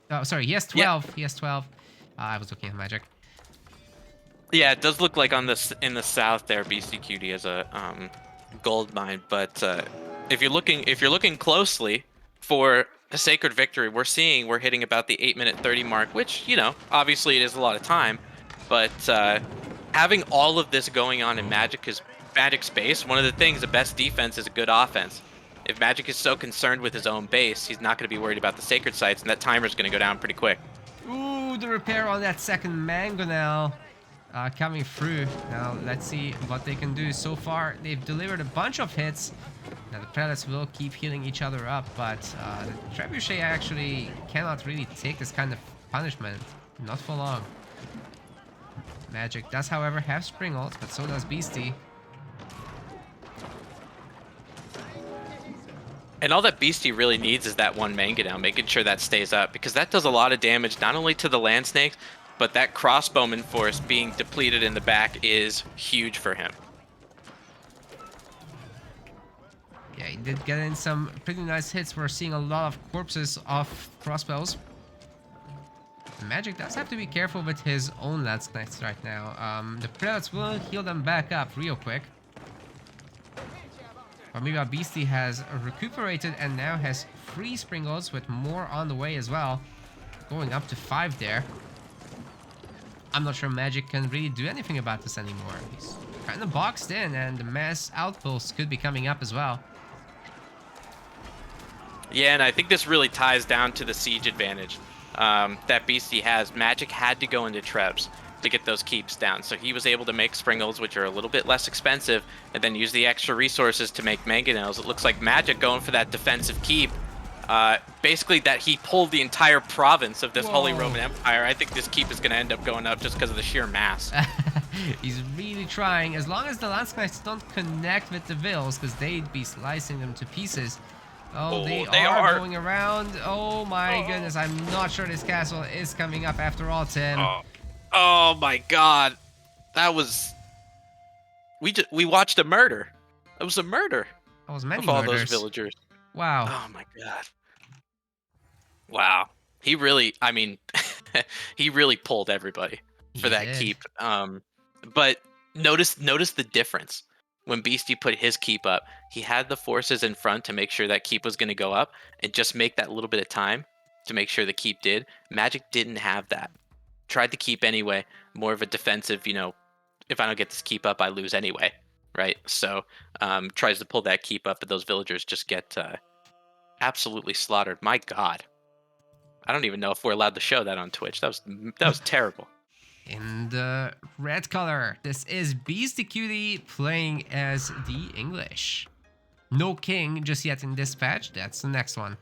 Oh, sorry, he has 12. Yep. He has 12. I was looking at Magic. Yeah, it does look like on this in the south there, Beastyqt has a gold mine. But if you're looking closely for a sacred victory, we're hitting about the 8-minute 30 mark, which, you know, obviously it is a lot of time. But having all of this going on in Magic's base, one of the things, the best defense is a good offense. If Magic is so concerned with his own base, he's not going to be worried about the sacred sites, and that timer's going to go down pretty quick. Ooh, the repair on that second mangonel coming through. Now, let's see what they can do. So far, they've delivered a bunch of hits. Now, the prelates will keep healing each other up, but the trebuchet actually cannot really take this kind of punishment. Not for long. Magic does, however, have spring ult, but so does Beastie. And all that Beastie really needs is that one mangonel, making sure that stays up, because that does a lot of damage, not only to the land snakes, but that crossbowman force being depleted in the back is huge for him. Yeah, he did get in some pretty nice hits. We're seeing a lot of corpses of crossbows. Magic does have to be careful with his own lance knights right now. The prelates will heal them back up real quick. But maybe our Beastie has recuperated and now has 3 springles with more on the way as well. Going up to 5 there. I'm not sure Magic can really do anything about this anymore. He's kind of boxed in, and the mass outposts could be coming up as well. Yeah, and I think this really ties down to the siege advantage that Beastie has. Magic had to go into Trebs to get those keeps down, so he was able to make springles, which are a little bit less expensive, and then use the extra resources to make mangonels. It looks like Magic going for that defensive keep. Basically that he pulled the entire province of this Holy Roman Empire. I think this keep is going to end up going up just because of the sheer mass. He's really trying, as long as the lance knights don't connect with the vills, because they'd be slicing them to pieces. Oh, they are going around. Oh my goodness, I'm not sure this castle is coming up after all, Tim. Oh my god. That was... We watched a murder. It was a murder. That was many of all murders. Those villagers. Wow. Oh my god. Wow. He really, I mean, he really pulled everybody for that keep. But notice the difference. When Beastie put his keep up, he had the forces in front to make sure that keep was going to go up and just make that little bit of time to make sure the keep did. Magic didn't have that. Tried to keep anyway, more of a defensive, you know, if I don't get this keep up, I lose anyway, right? So tries to pull that keep up, but those villagers just get absolutely slaughtered. My god. I don't even know if we're allowed to show that on Twitch. That was terrible. In the red color, this is Beastyqt playing as the English. No king just yet in this patch. That's the next one.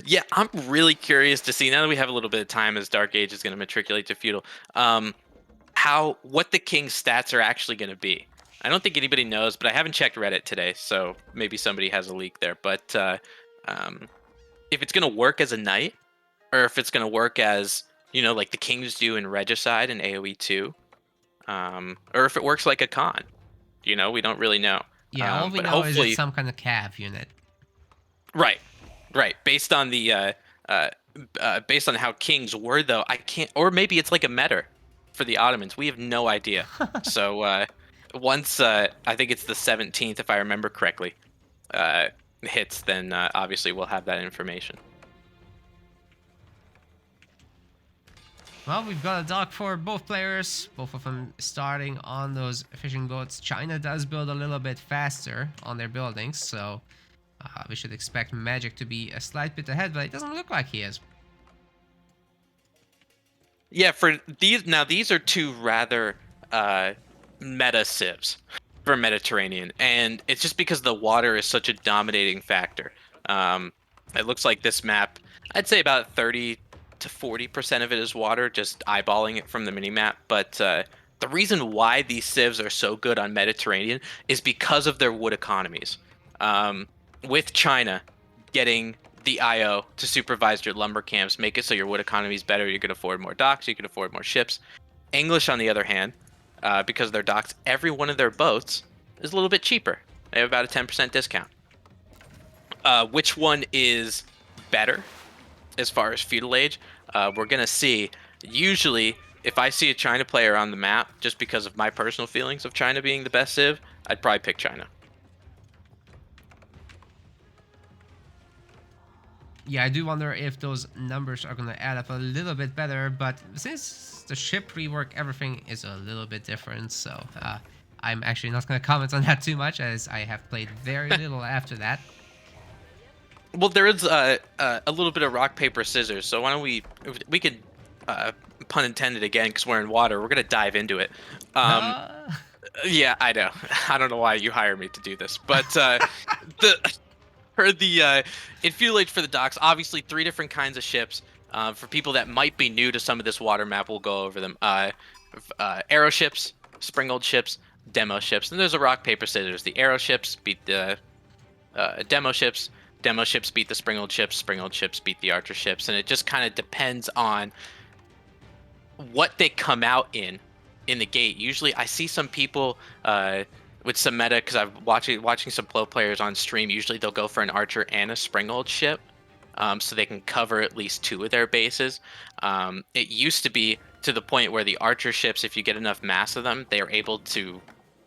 Yeah, I'm really curious to see, now that we have a little bit of time as Dark Age is going to matriculate to Feudal, what the king's stats are actually going to be. I don't think anybody knows, but I haven't checked Reddit today, so maybe somebody has a leak there. But if it's gonna work as a knight, or if it's gonna work as, you know, like the kings do in Regicide and AoE 2, or if it works like a con. You know, we don't really know. Yeah, all we But know is it's hopefully, some kind of cav unit. right, right. Based on the uh, based on how kings were, though, I can't. Or maybe it's like a meta for the Ottomans. We have no idea. So once I think it's the 17th, if I remember correctly, uh, hits, then obviously we'll have that information. Well, we've got a dock for both players, both of them starting on those fishing boats. China does build a little bit faster on their buildings, so we should expect Magic to be a slight bit ahead, but it doesn't look like he is. Yeah, for these now, these are two rather meta civs for Mediterranean, and it's just because the water is such a dominating factor. Um, it looks like this map, I'd say about 30 to 40% of it is water, just eyeballing it from the mini map. But the reason why these civs are so good on Mediterranean is because of their wood economies. Um, with China getting the IO to supervise your lumber camps, make it so your wood economy is better. You can afford more docks. You can afford more ships. English, on the other hand, because of their docks, every one of their boats is a little bit cheaper. They have about a 10% discount. Which one is better as far as feudal age? We're gonna see. Usually, if I see a China player on the map, just because of my personal feelings of China being the best civ, I'd probably pick China. Yeah, I do wonder if those numbers are going to add up a little bit better, but since the ship rework, everything is a little bit different, so I'm actually not going to comment on that too much, as I have played very little after that. Well, there is a little bit of rock paper scissors, so why don't we could pun intended again because we're in water. We're gonna dive into it. Um, Uh, yeah, I know. I don't know why you hire me to do this, but the for the in Fuel Age for the docks, obviously three different kinds of ships. For people that might be new to some of this water map, we'll go over them. Arrow ships, springald ships, demo ships, and there's a rock paper scissors. The arrow ships beat the demo ships. Demo ships beat the springald ships. Springald ships beat the archer ships, and it just kind of depends on what they come out in the gate. Usually, I see some people with some meta because I'm watching some pro players on stream. Usually, they'll go for an archer and a springald ship, so they can cover at least two of their bases. It used to be to the point where the archer ships, if you get enough mass of them, they are able to,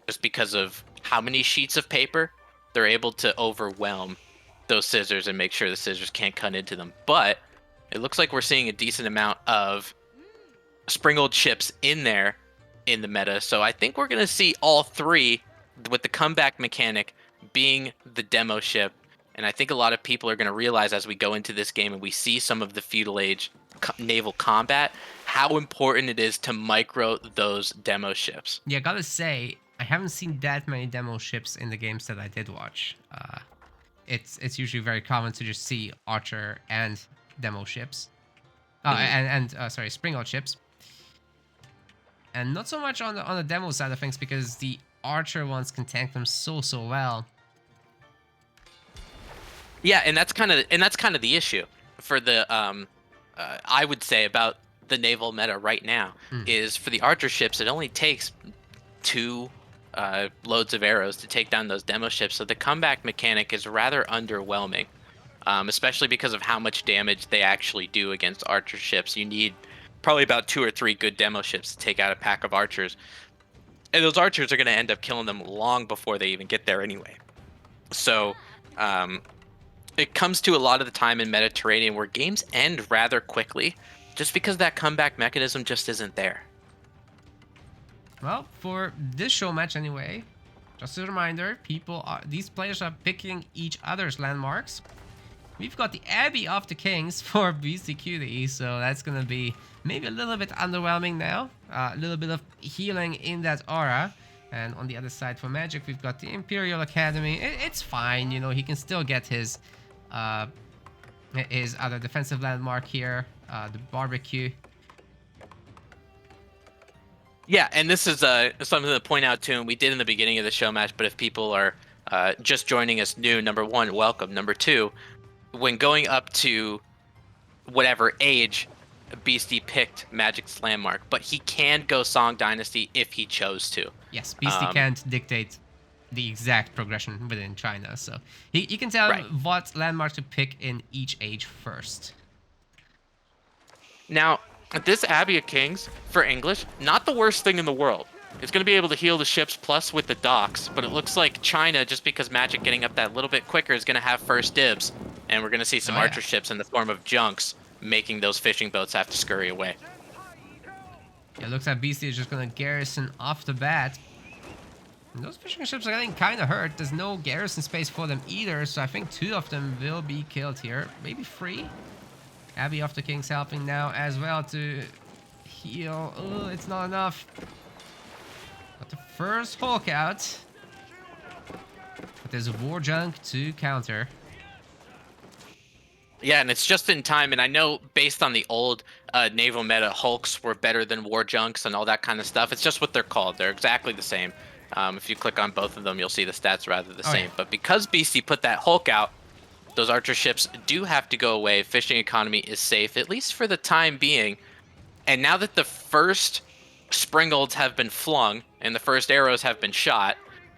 just because of how many sheets of paper, they're able to overwhelm those scissors and make sure the scissors can't cut into them. But it looks like we're seeing a decent amount of springald ships in there in the meta. So I think we're going to see all three, with the comeback mechanic being the demo ship. And I think a lot of people are going to realize as we go into this game and we see some of the feudal age naval combat, how important it is to micro those demo ships. yeah, gotta say, I haven't seen that many demo ships in the games that I did watch. It's usually very common to just see archer and demo ships, sorry, springald ships, and not so much on the demo side of things because the archer ones can tank them so well. Yeah, and that's kind of the issue for the I would say about the naval meta right now is for the archer ships. It only takes two loads of arrows to take down those demo ships. So the comeback mechanic is rather underwhelming, especially because of how much damage they actually do against archer ships. You need probably about 2 or 3 good demo ships to take out a pack of archers, and those archers are going to end up killing them long before they even get there anyway. So it comes to a lot of the time in Mediterranean where games end rather quickly just because that comeback mechanism just isn't there. Well, for this show match anyway, just a reminder, these players are picking each other's landmarks. We've got the Abbey of the Kings for Beastyqt, so that's gonna be maybe a little bit underwhelming now. A little bit of healing in that aura. And on the other side for Magic, we've got the Imperial Academy. It's fine, you know, he can still get his other defensive landmark here, the barbecue. Yeah, and this is something to point out too, and we did in the beginning of the show match, but if people are just joining us new, number one, welcome. Number two, when going up to whatever age, Beastie picked Magic's landmark, but he can go Song Dynasty if he chose to. Yes, Beastie Um, can't dictate the exact progression within China, so he can tell right. him what landmark to pick in each age first. Now, this Abbey of Kings, for English, not the worst thing in the world. It's going to be able to heal the ships plus with the docks, but it looks like China, just because Magic getting up that little bit quicker, is going to have first dibs, and we're going to see some Oh yeah. archer ships in the form of junks making those fishing boats have to scurry away. Yeah, looks like Beastie is just gonna garrison off the bat. And those fishing ships are getting kind of hurt. There's no garrison space for them either, so I think 2 of them will be killed here. Maybe 3. Abbey of the Kings helping now as well to heal. Oh, it's not enough. Got the first Hulk out. But there's a War Junk to counter. Yeah, and it's just in time, and I know based on the old naval meta, Hulks were better than war junks and all that kind of stuff. It's just what they're called. They're exactly the same. If you click on both of them, you'll see the stats rather the same. Yeah. But because Beastie put that Hulk out, those archer ships do have to go away. Fishing economy is safe, at least for the time being. And now that the first Springolds have been flung and the first arrows have been shot,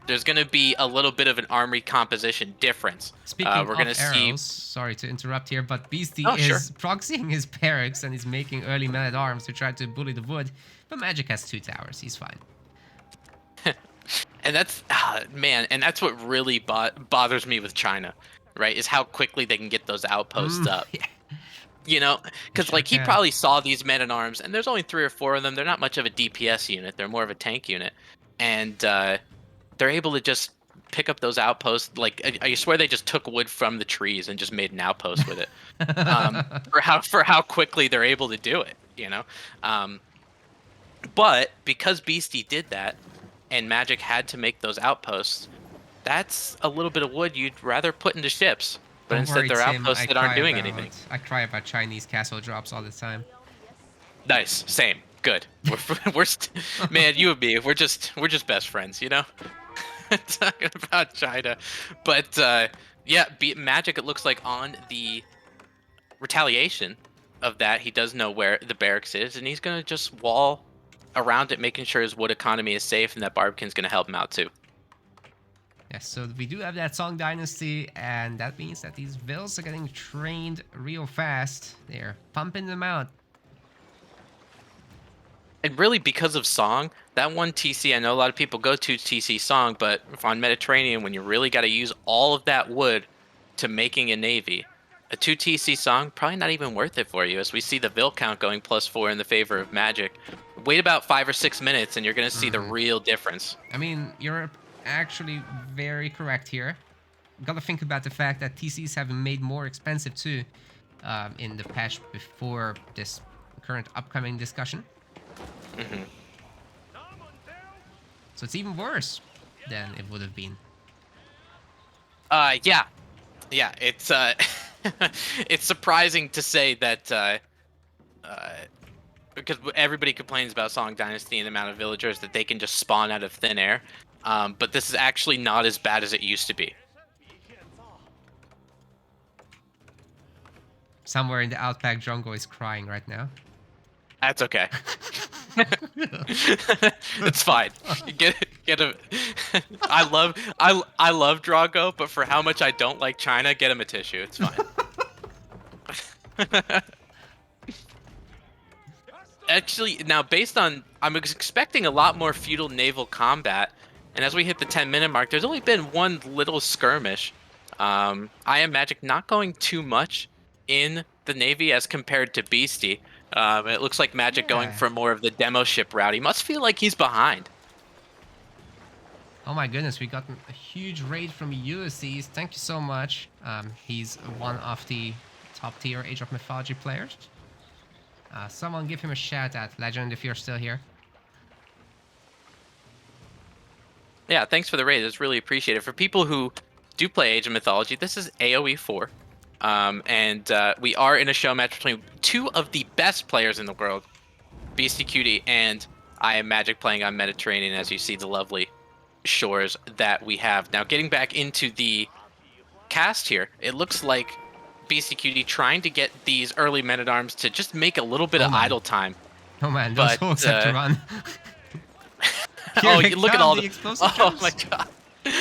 there's going to be a little bit of an army composition difference. Speaking We're of going to see. arrows, sorry to interrupt here, but Beastie Oh, sure. is proxying his barracks and he's making early men-at-arms to try to bully the wood. But Magic has 2 towers, he's fine. And that's man, and that's what really bothers me with China, right? Is how quickly they can get those outposts up. Yeah. You know, because Sure like he can. probably saw these men at arms, and there's only 3 or 4 of them. They're not much of a DPS unit. They're more of a tank unit, and they're able to just pick up those outposts. Like I swear they just took wood from the trees and just made an outpost with it. For how quickly they're able to do it. You know, but because Beastie did that, and Magic had to make those outposts, that's a little bit of wood you'd rather put into ships. But Don't instead, worry, they're Tim, outposts I that aren't cry doing about- anything. I cry about Chinese castle drops all the time. Nice, same, good. Man, you and me, we're just best friends, you know. Talking about China, but yeah, Magic. It looks like on the retaliation of that, he does know where the barracks is, and he's gonna just wall around it, making sure his wood economy is safe, and that Barbican's gonna help him out too. Yes, so we do have that Song Dynasty, and that means that these vills are getting trained real fast. They're pumping them out. And really, because of Song, that one TC, I know a lot of people go to TC Song, but on Mediterranean, when you really got to use all of that wood to making a navy, a 2 TC Song, probably not even worth it for you, as we see the Vil count going +4 in the favor of Magic. Wait about 5 or 6 minutes, and you're going to see the real difference. I mean, you're actually very correct here. Gotta think about the fact that TCs have been made more expensive too in the patch before this current upcoming discussion. So it's even worse than it would have been. Yeah. It's it's surprising to say that because everybody complains about Song Dynasty and the amount of villagers that they can just spawn out of thin air. But this is actually not as bad as it used to be. Somewhere in the Outback, Drongo is crying right now. That's okay. It's fine. Get a. I love Drago, but for how much I don't like China, get him a tissue. It's fine. Actually, now based on, I'm expecting a lot more feudal naval combat, and as we hit the 10-minute mark, there's only been one little skirmish. IamMagic not going too much in the navy as compared to Beastie. It looks like Magic going for more of the demo ship route. He must feel like he's behind. Oh my goodness, we got a huge raid from Ulysses. Thank you so much. He's one of the top tier Age of Mythology players. Someone give him a shout out, Legend, if you're still here. Yeah, thanks for the raid. It's really appreciated. For people who do play Age of Mythology, this is AoE 4. And we are in a show match between 2 of the best players in the world, Beastyqt and IamMagic, playing on Mediterranean, as you see the lovely shores that we have. Now, getting back into the cast here, it looks like Beastyqt trying to get these early men-at-arms to just make a little bit Oh of man. idle time. Oh man, those But Hulks have to run. Here oh, they you look at come, all the the explosive oh my jumps. god. And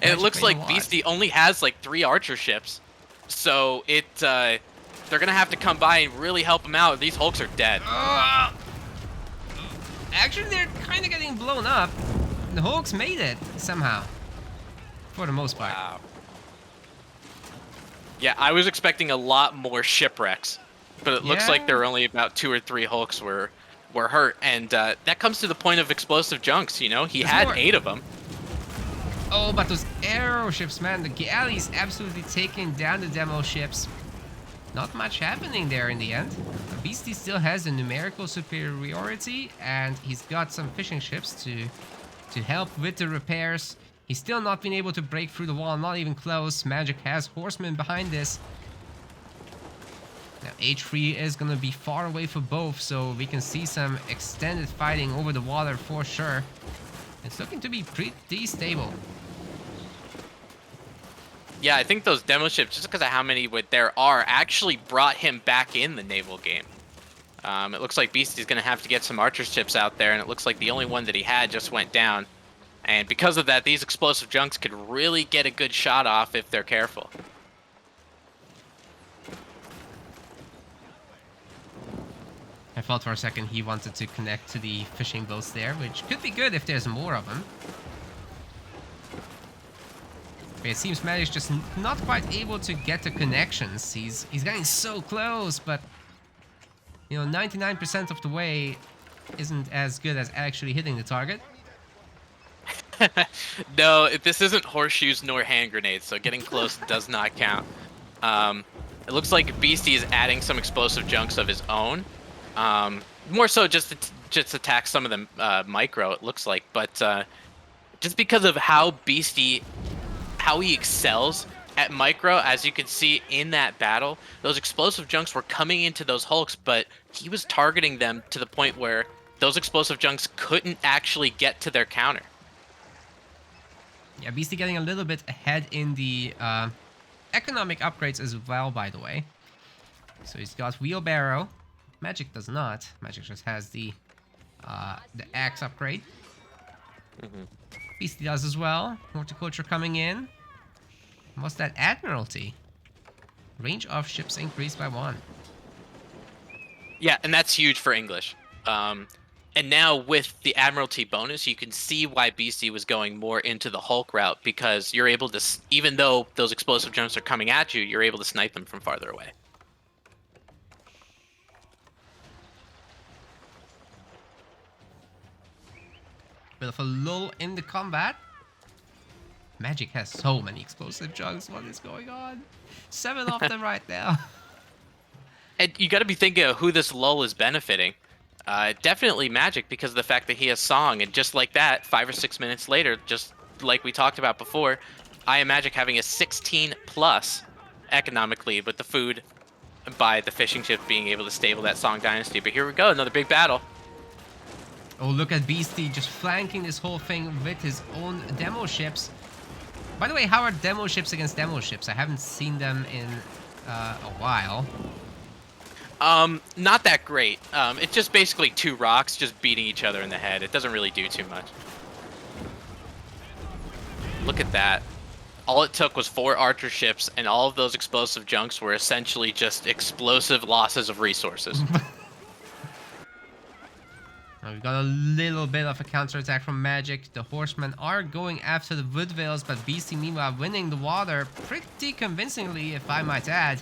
it Magic looks waiting a like lot. Beastie only has like 3 archer ships. So they're gonna have to come by and really help him out. These Hulks are dead. Actually, they're kind of getting blown up. The Hulks made it somehow, for the most part. Wow. Yeah, I was expecting a lot more shipwrecks, but it looks like there Yeah. were only about 2 or 3 Hulks were hurt, and that comes to the point of explosive junks. You know, he There's had more. 8 of them. Oh, but those aero ships, man, the galleys absolutely taking down the demo ships. Not much happening there in the end. Beastie still has the numerical superiority, and he's got some fishing ships to help with the repairs. He's still not been able to break through the wall, not even close. Magic has horsemen behind this. Now H3 is gonna be far away for both, so we can see some extended fighting over the water for sure. It's looking to be pretty stable. Yeah, I think those demo ships, just because of how many there are, actually brought him back in the naval game. It looks like Beastie's going to have to get some archer ships out there, and it looks like the only one that he had just went down. And because of that, these explosive junks could really get a good shot off if they're careful. I thought for a second he wanted to connect to the fishing boats there, which could be good if there's more of them. But it seems Magic's just not quite able to get the connections. He's getting so close, but you know, 99% of the way isn't as good as actually hitting the target. No, this isn't horseshoes nor hand grenades, so getting close does not count. It looks like Beastie is adding some explosive junks of his own. More so just to attack some of them micro, it looks like. But just because of how he excels at micro, as you can see in that battle, those explosive junks were coming into those Hulks, but he was targeting them to the point where those explosive junks couldn't actually get to their counter. Yeah, Beastie getting a little bit ahead in the economic upgrades as well, by the way. So he's got wheelbarrow. Magic does not. Magic just has the axe upgrade. Beastie does as well. Horticulture coming in. What's that? Admiralty. Range of ships increased by 1. Yeah, and that's huge for English. And now with the Admiralty bonus, you can see why Beastie was going more into the Hulk route, because you're able to, even though those explosive jumps are coming at you, you're able to snipe them from farther away. Bit of a lull in the combat. Magic has so many explosive jugs. What is going on? 7 of them right now. And you got to be thinking of who this lull is benefiting. Definitely Magic, because of the fact that he has Song, and just like that, 5 or 6 minutes later, just like we talked about before, IamMagic having a 16 plus economic lead with the food by the fishing ship being able to stable that Song dynasty. But here we go, another big battle. Oh, look at Beastie just flanking this whole thing with his own demo ships. By the way, how are demo ships against demo ships? I haven't seen them in a while. Not that great. It's just basically 2 rocks just beating each other in the head. It doesn't really do too much. Look at that. All it took was 4 archer ships, and all of those explosive junks were essentially just explosive losses of resources. We've got a little bit of a counterattack from Magic. The horsemen are going after the Woodvales, but Beastie meanwhile winning the water pretty convincingly, if I might add.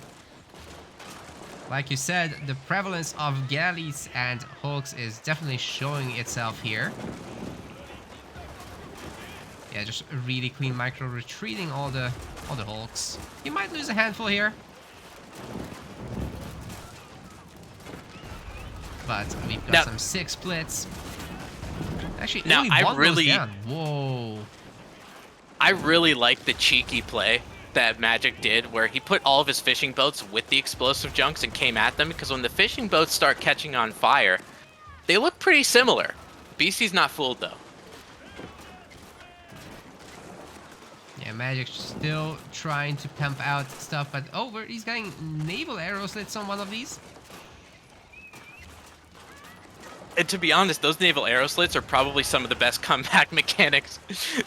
Like you said, the prevalence of galleys and hulks is definitely showing itself here. Yeah, just a really clean micro retreating all the hulks. You might lose a handful here. But we've got Now, some 6 splits. Actually, now only I one really, goes down. Whoa. I really like the cheeky play that Magic did, where he put all of his fishing boats with the explosive junks and came at them, because when the fishing boats start catching on fire, they look pretty similar. Beastie's not fooled though. Yeah, Magic still trying to pump out stuff, but he's getting naval arrow slits on one of these. And to be honest, those naval arrow slits are probably some of the best comeback mechanics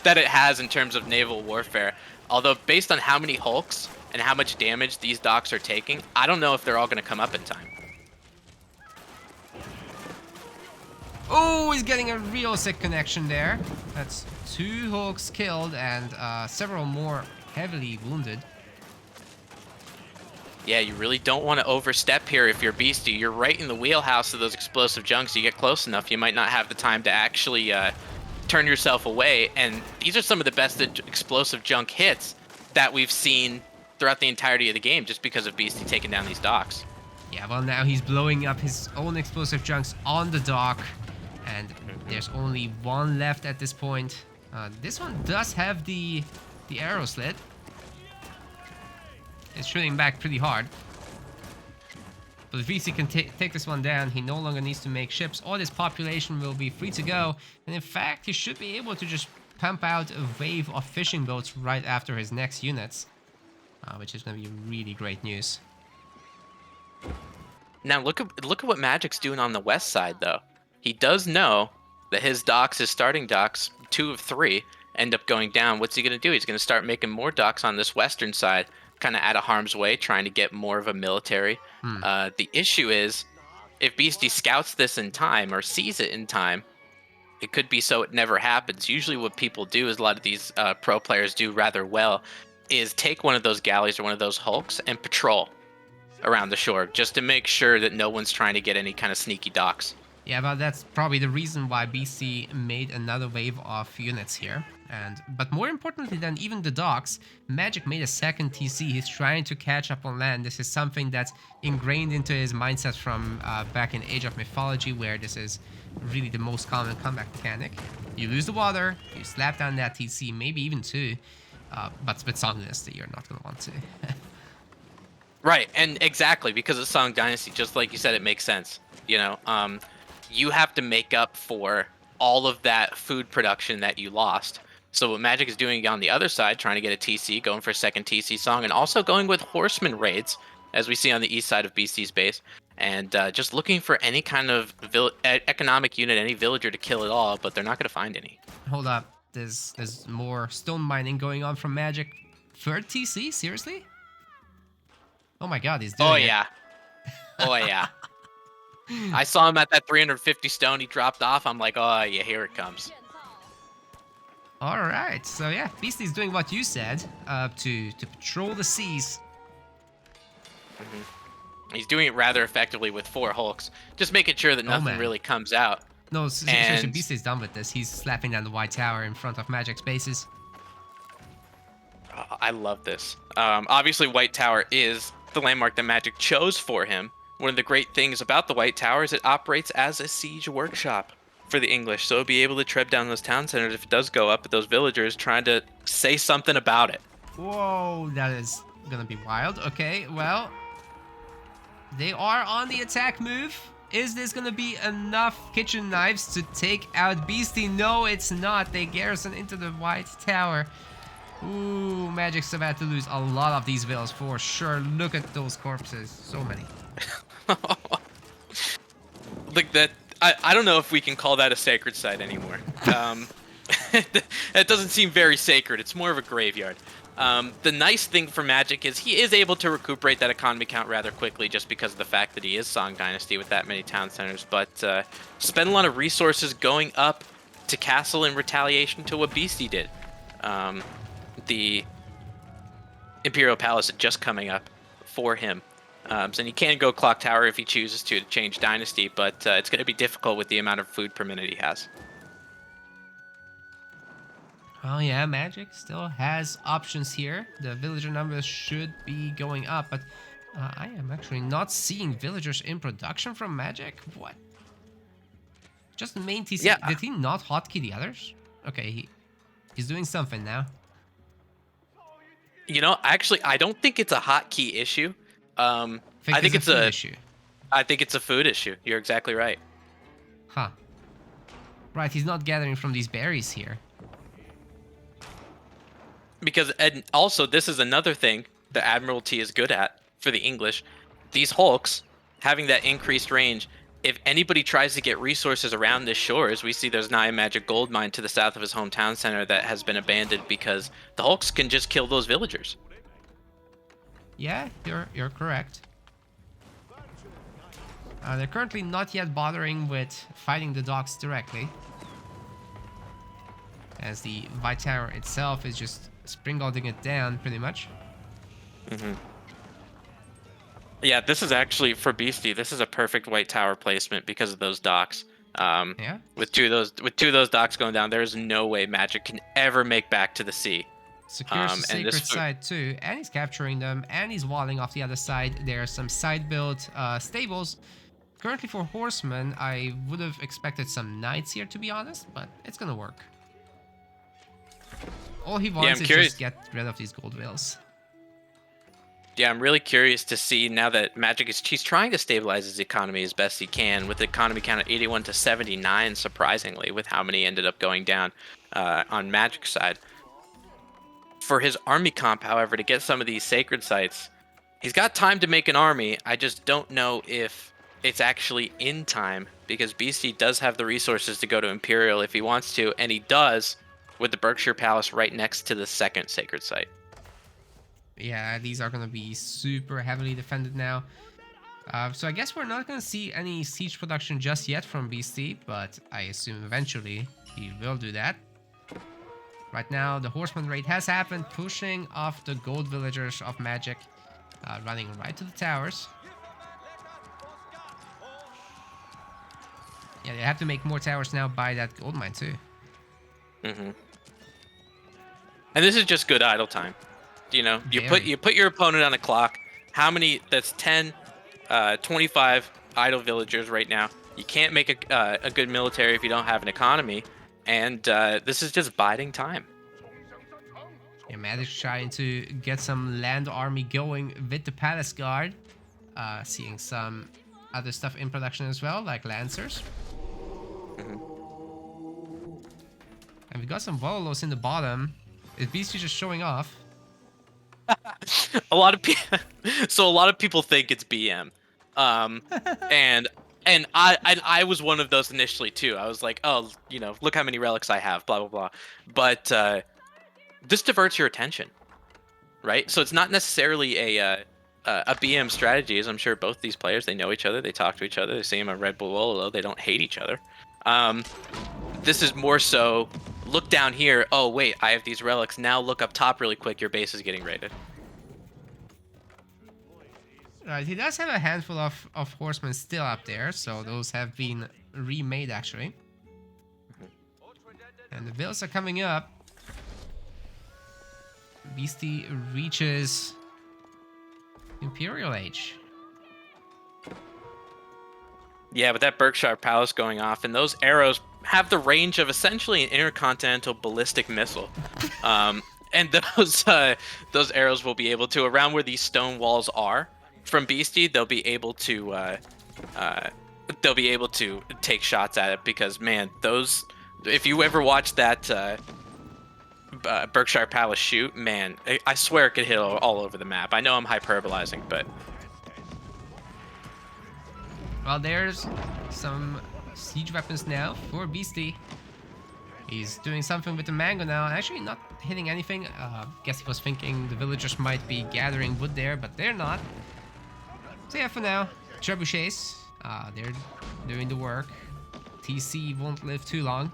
that it has in terms of naval warfare. Although, based on how many hulks and how much damage these docks are taking, I don't know if they're all going to come up in time. Oh, he's getting a real sick connection there. That's 2 hulks killed and several more heavily wounded. Yeah, you really don't want to overstep here if you're Beastie. You're right in the wheelhouse of those explosive junks. You get close enough, you might not have the time to actually turn yourself away. And these are some of the best explosive junk hits that we've seen throughout the entirety of the game just because of Beastie taking down these docks. Yeah, well, now he's blowing up his own explosive junks on the dock. And there's only 1 left at this point. This one does have the arrow slit. It's shooting back pretty hard. But if VC can take this one down, he no longer needs to make ships. All this population will be free to go. And in fact, he should be able to just pump out a wave of fishing boats right after his next units. Which is going to be really great news. Now look at what Magic's doing on the west side, though. He does know that his docks, his starting docks, 2 of 3, end up going down. What's he going to do? He's going to start making more docks on this western side, kind of out of harm's way, trying to get more of a military. The issue is, if Beastie scouts this in time or sees it in time, it could be so it never happens. Usually what people do is a lot of these pro players do rather well is take one of those galleys or one of those hulks and patrol around the shore just to make sure that no one's trying to get any kind of sneaky docks. Yeah, but that's probably the reason why BC made another wave of units here. But more importantly than even the docks, Magic made a second TC. He's trying to catch up on land. This is something that's ingrained into his mindset from back in Age of Mythology, where this is really the most common comeback mechanic. You lose the water, you slap down that TC, maybe even 2, but with Song Dynasty, you're not going to want to. Right, and exactly, because of Song Dynasty, just like you said, it makes sense. You know, you have to make up for all of that food production that you lost. So what Magic is doing on the other side, trying to get a TC, going for a second TC song, and also going with horseman raids, as we see on the east side of BC's base, and just looking for any kind of economic unit, any villager to kill it all, but they're not going to find any. Hold up, there's more stone mining going on from Magic. 3rd TC? Seriously? Oh my god, he's doing it. Yeah. Oh, yeah. I saw him at that 350 stone. He dropped off. I'm like, oh, yeah, here it comes. All right. So, yeah, Beastie's doing what you said, to patrol the seas. He's doing it rather effectively with 4 hulks, just making sure that nothing really comes out. No, seriously, Beastie's done with this. He's slapping down the White Tower in front of Magic's bases. I love this. Obviously, White Tower is the landmark that Magic chose for him. One of the great things about the White Tower is it operates as a siege workshop for the English, so it'll be able to tread down those town centers if it does go up at those villagers trying to say something about it. Whoa, that is gonna be wild. Okay, well, they are on the attack move. Is this gonna be enough kitchen knives to take out Beastie? No, it's not. They garrison into the White Tower. Ooh, Magic's about to lose a lot of these villas for sure. Look at those corpses. So many. Like that, I don't know if we can call that a sacred site anymore. It doesn't seem very sacred. It's more of a graveyard. The nice thing for Magic is he is able to recuperate that economy count rather quickly just because of the fact that he is Song Dynasty with that many town centers. But spend a lot of resources going up to castle in retaliation to what Beastie did. The Imperial Palace is just coming up for him. So he can go Clock Tower if he chooses to change Dynasty, but it's going to be difficult with the amount of food per minute he has. Oh yeah, Magic still has options here. The villager numbers should be going up, but I am actually not seeing villagers in production from Magic. What? Just the main TC. Yeah. Did he not hotkey the others? Okay, he's doing something now. You know, actually, I don't think it's a hotkey issue. I think it's a food issue. I think it's a food issue. You're exactly right. Huh. Right, he's not gathering from these berries here. because and also this is another thing the Admiralty is good at for the English. These hulks having that increased range. If anybody tries to get resources around this shores, we see there's an IamMagic gold mine to the south of his hometown center that has been abandoned because the hulks can just kill those villagers. Yeah, you're correct. They're currently not yet bothering with fighting the docks directly, as the White Tower itself is just springalding it down pretty much. Yeah, this is actually for Beastie. This is a perfect white tower placement because of those docks. Yeah. With two of those docks going down, there's no way Magic can ever make back to the sea. Secures the And sacred side too, and he's capturing them, and he's walling off the other side. There are some side-built stables. Currently for horsemen, I would have expected some knights here, to be honest, but it's gonna work. All he wants is just get rid of these gold wheels. Yeah, I'm really curious to see now that he's trying to stabilize his economy as best he can, with the economy count at 81 to 79, surprisingly, with how many ended up going down on Magic's side. For his army comp, however, to get some of these sacred sites, he's got time to make an army. I just don't know if it's actually in time, because Beastie does have the resources to go to Imperial if he wants to, and he does with the Berkshire Palace right next to the second sacred site. Yeah, these are going to be super heavily defended now. So I guess we're not going to see any siege production just yet from Beastie, but I assume eventually he will do that. Right now, the horseman raid has happened, pushing off the gold villagers of Magic, running right to the towers. Yeah, they have to make more towers now by that gold mine too. And this is just good idle time. You know, you put your opponent on a clock. How many? That's 10, 25 idle villagers right now. You can't make a good military if you don't have an economy, and this is just biding time. Yeah, Magic's trying to get some land army going with the palace guard. Seeing some other stuff in production as well, like lancers. And we got some Vololos in the bottom. Is Beastie just showing off? a lot of people think it's BM, and I was one of those initially too. I was like, oh, you know, look how many relics I have, blah blah blah. But this diverts your attention, right? So it's not necessarily a BM strategy, as I'm sure both these players, they know each other, they talk to each other, they see him on Red Bull Lolo, they don't hate each other. This is more so, look down here, oh wait, I have these relics, now look up top really quick, your base is getting raided. Right, he does have a handful of horsemen still up there, so those have been remade actually. And the bills are coming up. Beastie reaches Imperial Age. Yeah, with that Berkshire Palace going off, and those arrows have the range of essentially an intercontinental ballistic missile. And those arrows will be able to, around where these stone walls are from Beastie, they'll be able to take shots at it, because man, those, if you ever watch that Berkshire Palace shoot, man, I swear it could hit all over the map. I know I'm hyperbolizing, but well, there's some siege weapons now for Beastie. He's doing something with the mango now, actually not hitting anything. Guess he was thinking the villagers might be gathering wood there, but they're not. So yeah, for now, trebuchets, they're doing the work. TC won't live too long.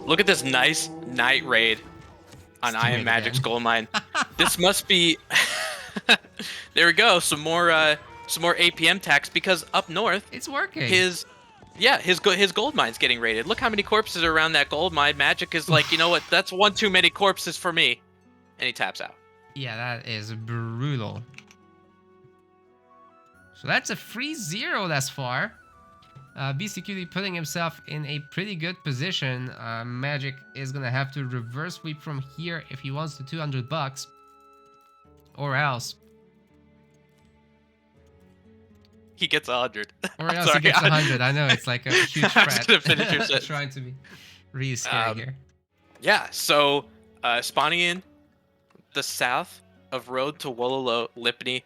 look at this nice night raid on IamMagic's gold mine. This must be there we go, some more APM tax, because up north it's working. His gold mine's getting raided. Look how many corpses are around that gold mine. Magic is like, you know what? That's one too many corpses for me. And he taps out. Yeah, that is brutal. So that's a 3-0 thus far. Beastyqt putting himself in a pretty good position. Magic is gonna have to reverse sweep from here if he wants the $200. Or else. He gets 100. Or else he gets 100. I know, it's like a huge I was threat. gonna finish your I'm sentence. trying to be really scary here. Yeah, so spawning in the south of Road to Wololo Lipni,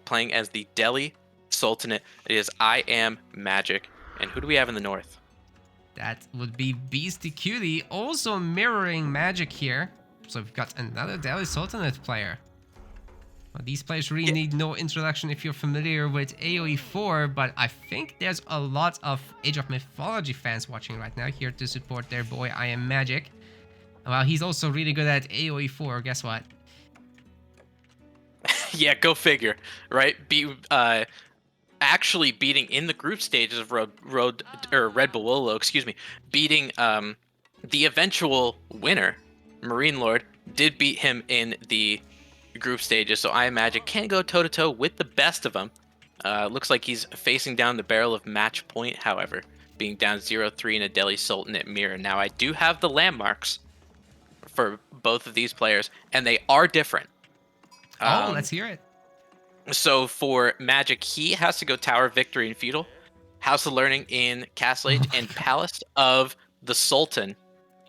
playing as the Delhi Sultanate. It is IamMagic. And who do we have in the north? That would be Beastyqt, also mirroring Magic here. So we've got another Delhi Sultanate player. Well, these players really need no introduction if you're familiar with AoE 4, but I think there's a lot of Age of Mythology fans watching right now here to support their boy IamMagic. Well, he's also really good at AoE 4, guess what? Yeah, go figure, right? Actually beating in the group stages of Red Bull Wololo, excuse me, beating the eventual winner, Marine Lord, did beat him in the group stages, so IamMagic can go toe-to-toe with the best of them. Looks like he's facing down the barrel of match point, however, being down 0-3 in a Delhi Sultanate mirror. Now, I do have the landmarks for both of these players, and they are different. Let's hear it. So for Magic, he has to go Tower of Victory in Feudal, House of Learning in Castle Age, and Palace of the Sultan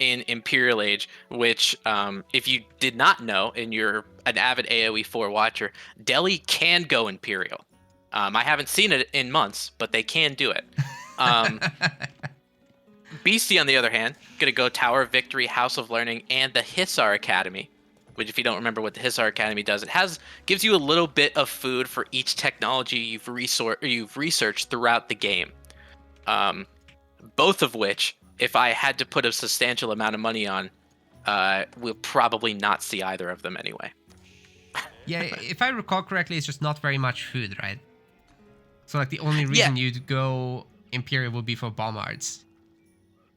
in Imperial Age, which, if you did not know and you're an avid AoE 4 watcher, Delhi can go Imperial. I haven't seen it in months, but they can do it. Beasty, on the other hand, going to go Tower of Victory, House of Learning, and the Hissar Academy, which, if you don't remember what the Hissar Academy does, it gives you a little bit of food for each technology you've researched throughout the game. Both of which, if I had to put a substantial amount of money on, we'll probably not see either of them anyway. Yeah, if I recall correctly, it's just not very much food, right? So like the only reason you'd go Imperial would be for bombards.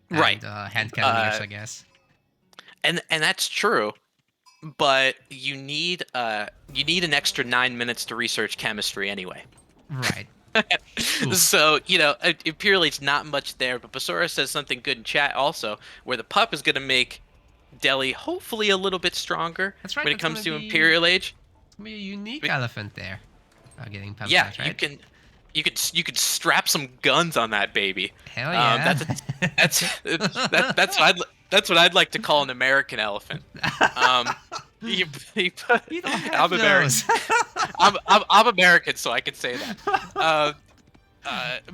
Right. Hand cannoneers, I guess. And that's true. But you need an extra 9 minutes to research chemistry anyway. Right. So, Imperial Age's not much there, but Basura says something good in chat also, where the pup is going to make Delhi hopefully a little bit stronger. That's right, when it comes to Imperial Age. It's going to be a unique elephant there. Getting pupped Yeah, out, right? you could strap some guns on that baby. Hell yeah. That's what I'd like to call an American elephant. I'm American. I'm American, so I can say that.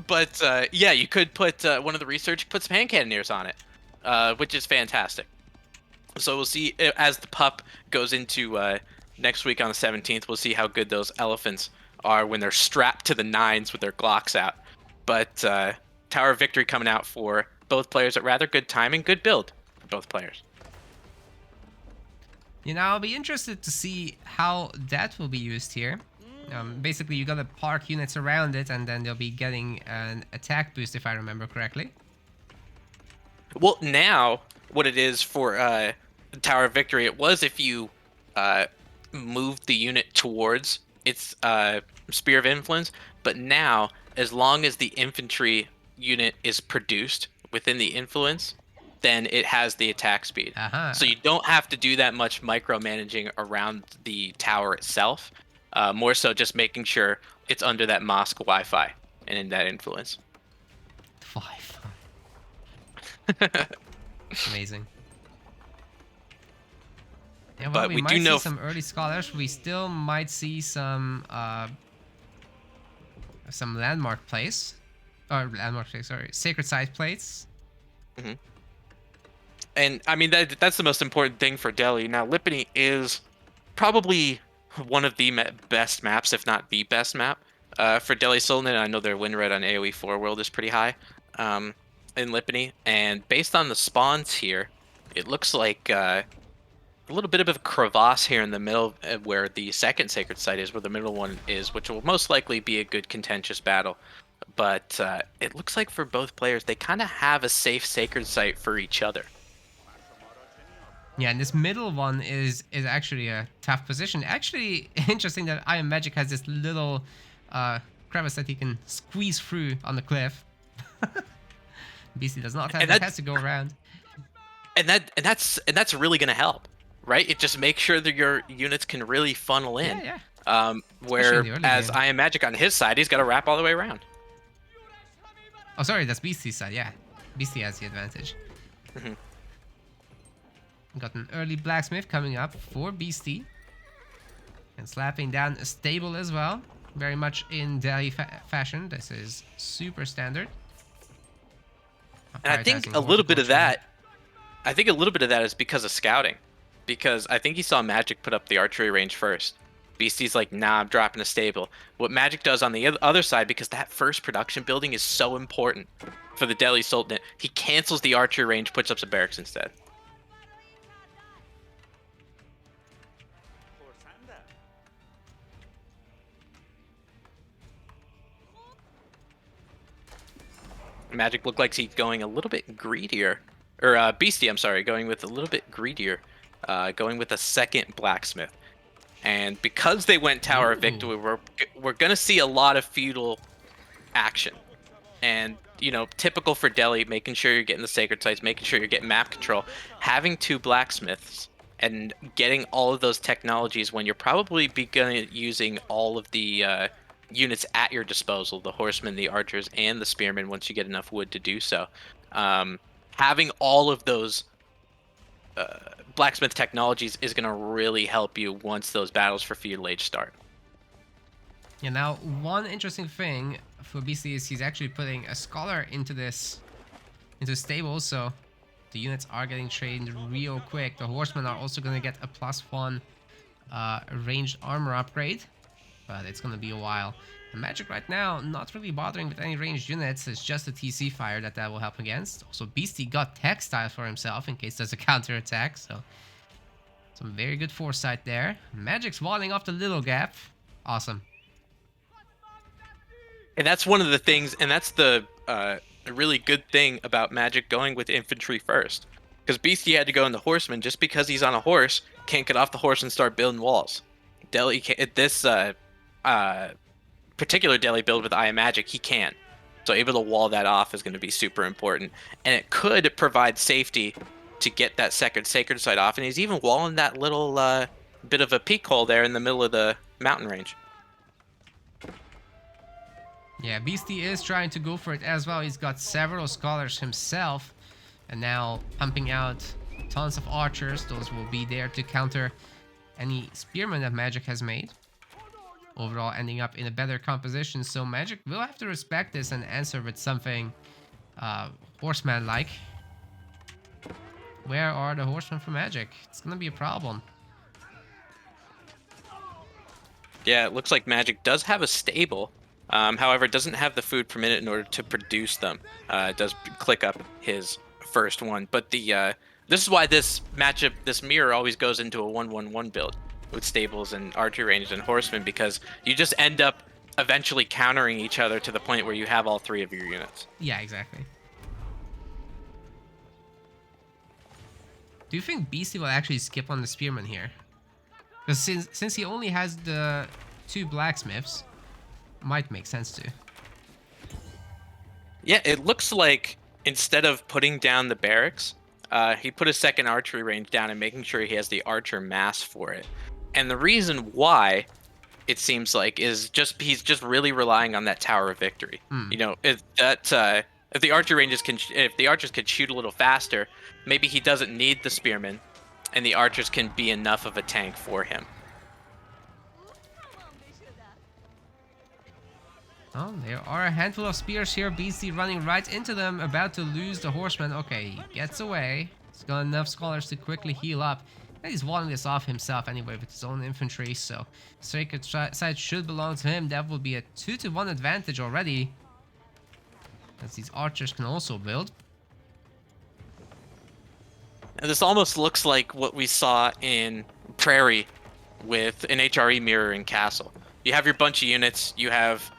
But you could put one of the research, put some hand cannoneers on it, which is fantastic. So we'll see as the pup goes into next week on the 17th. We'll see how good those elephants are when they're strapped to the nines with their Glocks out. But Tower of Victory coming out for both players at rather good timing, good build for both players. I'll be interested to see how that will be used here. Basically, you gotta park units around it, and then they'll be getting an attack boost, if I remember correctly. Well, now what it is for Tower of Victory, it was if you moved the unit towards its Spear of Influence, but now, as long as the infantry unit is produced within the influence, then it has the attack speed. So you don't have to do that much micromanaging around the tower itself. More so just making sure it's under that mosque Wi-Fi and in that influence. Wi-Fi. Amazing. Yeah, well, but we might do know see some early scholars. We still might see some landmark plays. Sorry, sacred site plates. Mm-hmm. And I mean that's the most important thing for Delhi. Now Lipni is probably one of the best maps, if not the best map, for Delhi Sultanate. I know their win rate on AoE 4 World is pretty high in Lipni, and based on the spawns here, it looks like a little bit of a crevasse here in the middle where the second sacred site is, where the middle one is, which will most likely be a good contentious battle. But it looks like for both players, they kind of have a safe sacred site for each other. Yeah, and this middle one is actually a tough position. Actually, interesting that IamMagic has this little crevice that he can squeeze through on the cliff. BC does not have that, has to go around. And that's really going to help, right? It just makes sure that your units can really funnel Yeah, in. yeah. Especially in the early Whereas game. IamMagic on his side, he's got to wrap all the way around. Oh, sorry, that's Beasty's side. Yeah, Beasty has the advantage. Mhm. Got an early blacksmith coming up for Beasty. And slapping down a stable as well. Very much in Delhi fashion. This is super standard. And I think Prioritizing a little bit of horticulture. that, I think a little bit of that is because of scouting. Because I think he saw Magic put up the archery range first. Beasty's like, nah, I'm dropping a stable. What Magic does on the other side, because that first production building is so important for the Delhi Sultanate, he cancels the archery range, puts up some barracks instead. Magic looked like he's going a little bit greedier. Or Beasty, I'm sorry, going with a little bit greedier. Going with a second blacksmith. And because they went Tower of Ooh. Victory, we're going to see a lot of feudal action. And, you know, typical for Delhi, making sure you're getting the sacred sites, making sure you're getting map control, having two blacksmiths, and getting all of those technologies when you're probably beginning using all of the units at your disposal, the horsemen, the archers, and the spearmen once you get enough wood to do so. Um, Having all of those blacksmith technologies is going to really help you once those battles for feudal age start. Yeah, now one interesting thing for BC is he's actually putting a scholar into stable, so the units are getting trained real quick. The horsemen are also gonna get a +1 ranged armor upgrade, but it's gonna be a while. And Magic right now not really bothering with any ranged units. It's just the TC fire that will help against. Also, Beasty got textile for himself in case there's a counter attack, so some very good foresight there. Magic's walling off the little gap. Awesome. And that's one of the things, and that's the really good thing about Magic going with infantry first. Because Beastie had to go in the horseman just because he's on a horse, can't get off the horse and start building walls. Delhi, this particular Delhi build with IamMagic, he can. So able to wall that off is going to be super important. And it could provide safety to get that second sacred site off. And he's even walling that little bit of a peak hole there in the middle of the mountain range. Yeah, Beastie is trying to go for it as well. He's got several scholars himself, and now pumping out tons of archers. Those will be there to counter any spearmen that Magic has made. Overall, ending up in a better composition. So Magic will have to respect this and answer with something horseman-like. Where are the horsemen for Magic? It's gonna be a problem. Yeah, it looks like Magic does have a stable. However, it doesn't have the food per minute in order to produce them. It does click up his first one, but this is why this matchup, this mirror, always goes into a 1-1-1 build with stables and archery ranges and horsemen, because you just end up eventually countering each other to the point where you have all three of your units. Yeah, exactly. Do you think Beastie will actually skip on the spearman here? Because since he only has the 2 blacksmiths, might make sense to. Yeah, it looks like instead of putting down the barracks, he put a second archery range down and making sure he has the archer mass for it. And the reason why, it seems like, is just he's just really relying on that Tower of Victory. You know, if the if the archers can shoot a little faster, maybe he doesn't need the spearmen, and the archers can be enough of a tank for him. Oh, there are a handful of spears here. Beastie running right into them, about to lose the horseman. Okay, he gets away. He's got enough scholars to quickly heal up. And he's walling this off himself anyway with his own infantry, so sacred site should belong to him. That will be a 2-to-1 advantage already, as these archers can also build. And this almost looks like what we saw in Prairie with an HRE mirror in Castle. You have your bunch of units, you have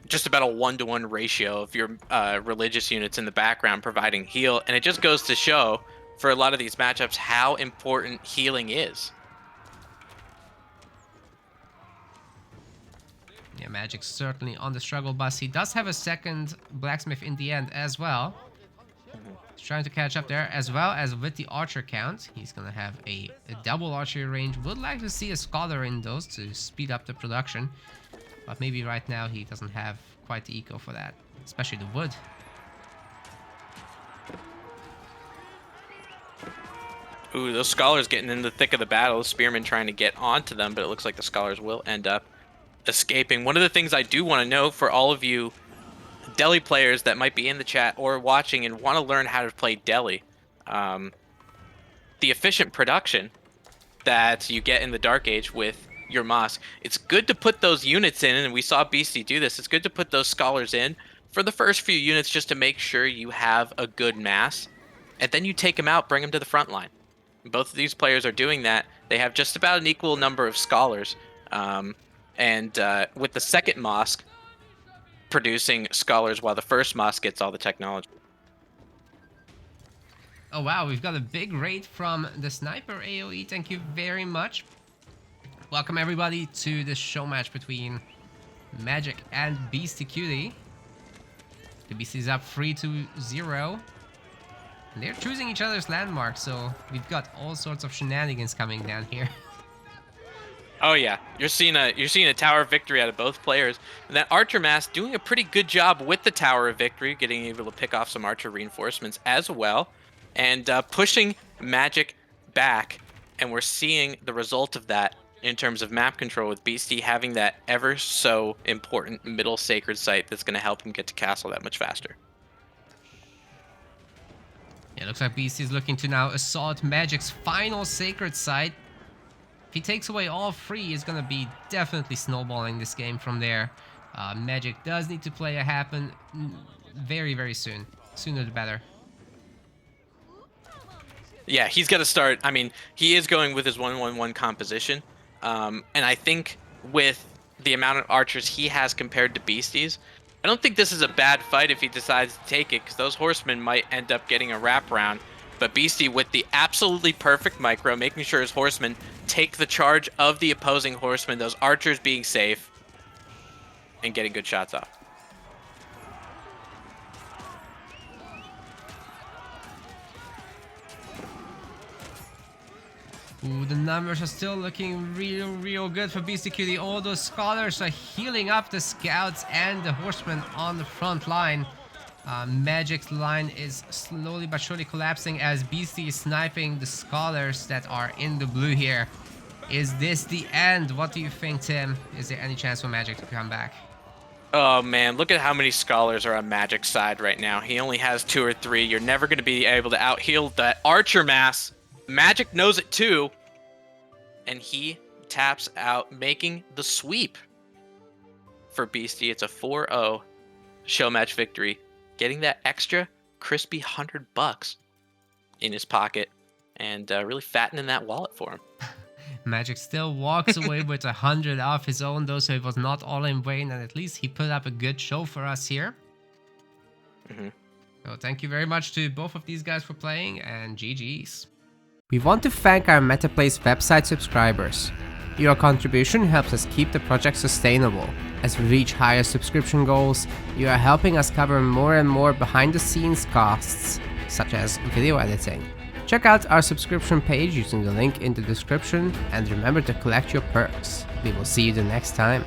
just about a 1-to-1 ratio of your religious units in the background providing heal, and it just goes to show for a lot of these matchups how important healing is. Yeah, Magic's certainly on the struggle bus. He does have a second blacksmith in the end as well. trying to catch up there, as well as with the archer count. He's gonna have a double archery range. Would like to see a scholar in those to speed up the production, but maybe right now he doesn't have quite the eco for that, especially the wood. Ooh, those scholars getting in the thick of the battle. The spearmen trying to get onto them, but it looks like the scholars will end up escaping. One of the things I do want to know for all of you Delhi players that might be in the chat or watching and want to learn how to play Delhi, the efficient production that you get in the Dark Age with your mosque, it's good to put those units in, and we saw Beastyqt do this. It's good to put those scholars in for the first few units just to make sure you have a good mass, and then you take them out, bring them to the front line. Both of these players are doing that. They have just about an equal number of scholars, and with the second mosque producing scholars while the first mosque gets all the technology. Oh wow, we've got a big raid from the sniper AoE. Thank you very much. Welcome everybody to this show match between Magic and Beastyqt. The Beastie is up 3-0. And they're choosing each other's landmarks, so we've got all sorts of shenanigans coming down here. Oh yeah, you're seeing a tower of victory out of both players. And that archer mass doing a pretty good job with the tower of victory, getting able to pick off some archer reinforcements as well, and pushing Magic back. And we're seeing the result of that in terms of map control, with Beastyqt having that ever so important middle sacred site that's going to help him get to castle that much faster. Yeah, looks like Beastyqt is looking to now assault Magic's final sacred site. If he takes away all three, he's gonna be definitely snowballing this game from there. Magic does need to play a happen very, very soon. Sooner the better. Yeah, he's got to start. I mean, he is going with his 1-1-1 composition. And I think with the amount of archers he has compared to Beasties, I don't think this is a bad fight if he decides to take it, because those horsemen might end up getting a wraparound. But Beastyqt with the absolutely perfect micro, making sure his horsemen take the charge of the opposing horsemen, those archers being safe, and getting good shots off. Ooh, the numbers are still looking real good for Beastyqt. All those scholars are healing up the scouts and the horsemen on the front line. Magic's line is slowly but surely collapsing as Beastyqt is sniping the scholars that are in the blue here. Is this the end? What do you think, Tim? Is there any chance for Magic to come back? Oh man, look at how many scholars are on Magic's side right now. He only has 2 or 3. You're never going to be able to out-heal that archer mass. Magic knows it too. And he taps out, making the sweep for Beastyqt. It's a 4-0 show match victory. Getting that extra crispy $100 in his pocket and really fattening that wallet for him. Magic still walks away with 100 off his own, though, so it was not all in vain, and at least he put up a good show for us here. So thank you very much to both of these guys for playing, and GG's. We want to thank our MetaPlace website subscribers. Your contribution helps us keep the project sustainable. As we reach higher subscription goals, you are helping us cover more and more behind-the-scenes costs, such as video editing. Check out our subscription page using the link in the description, and remember to collect your perks. We will see you the next time.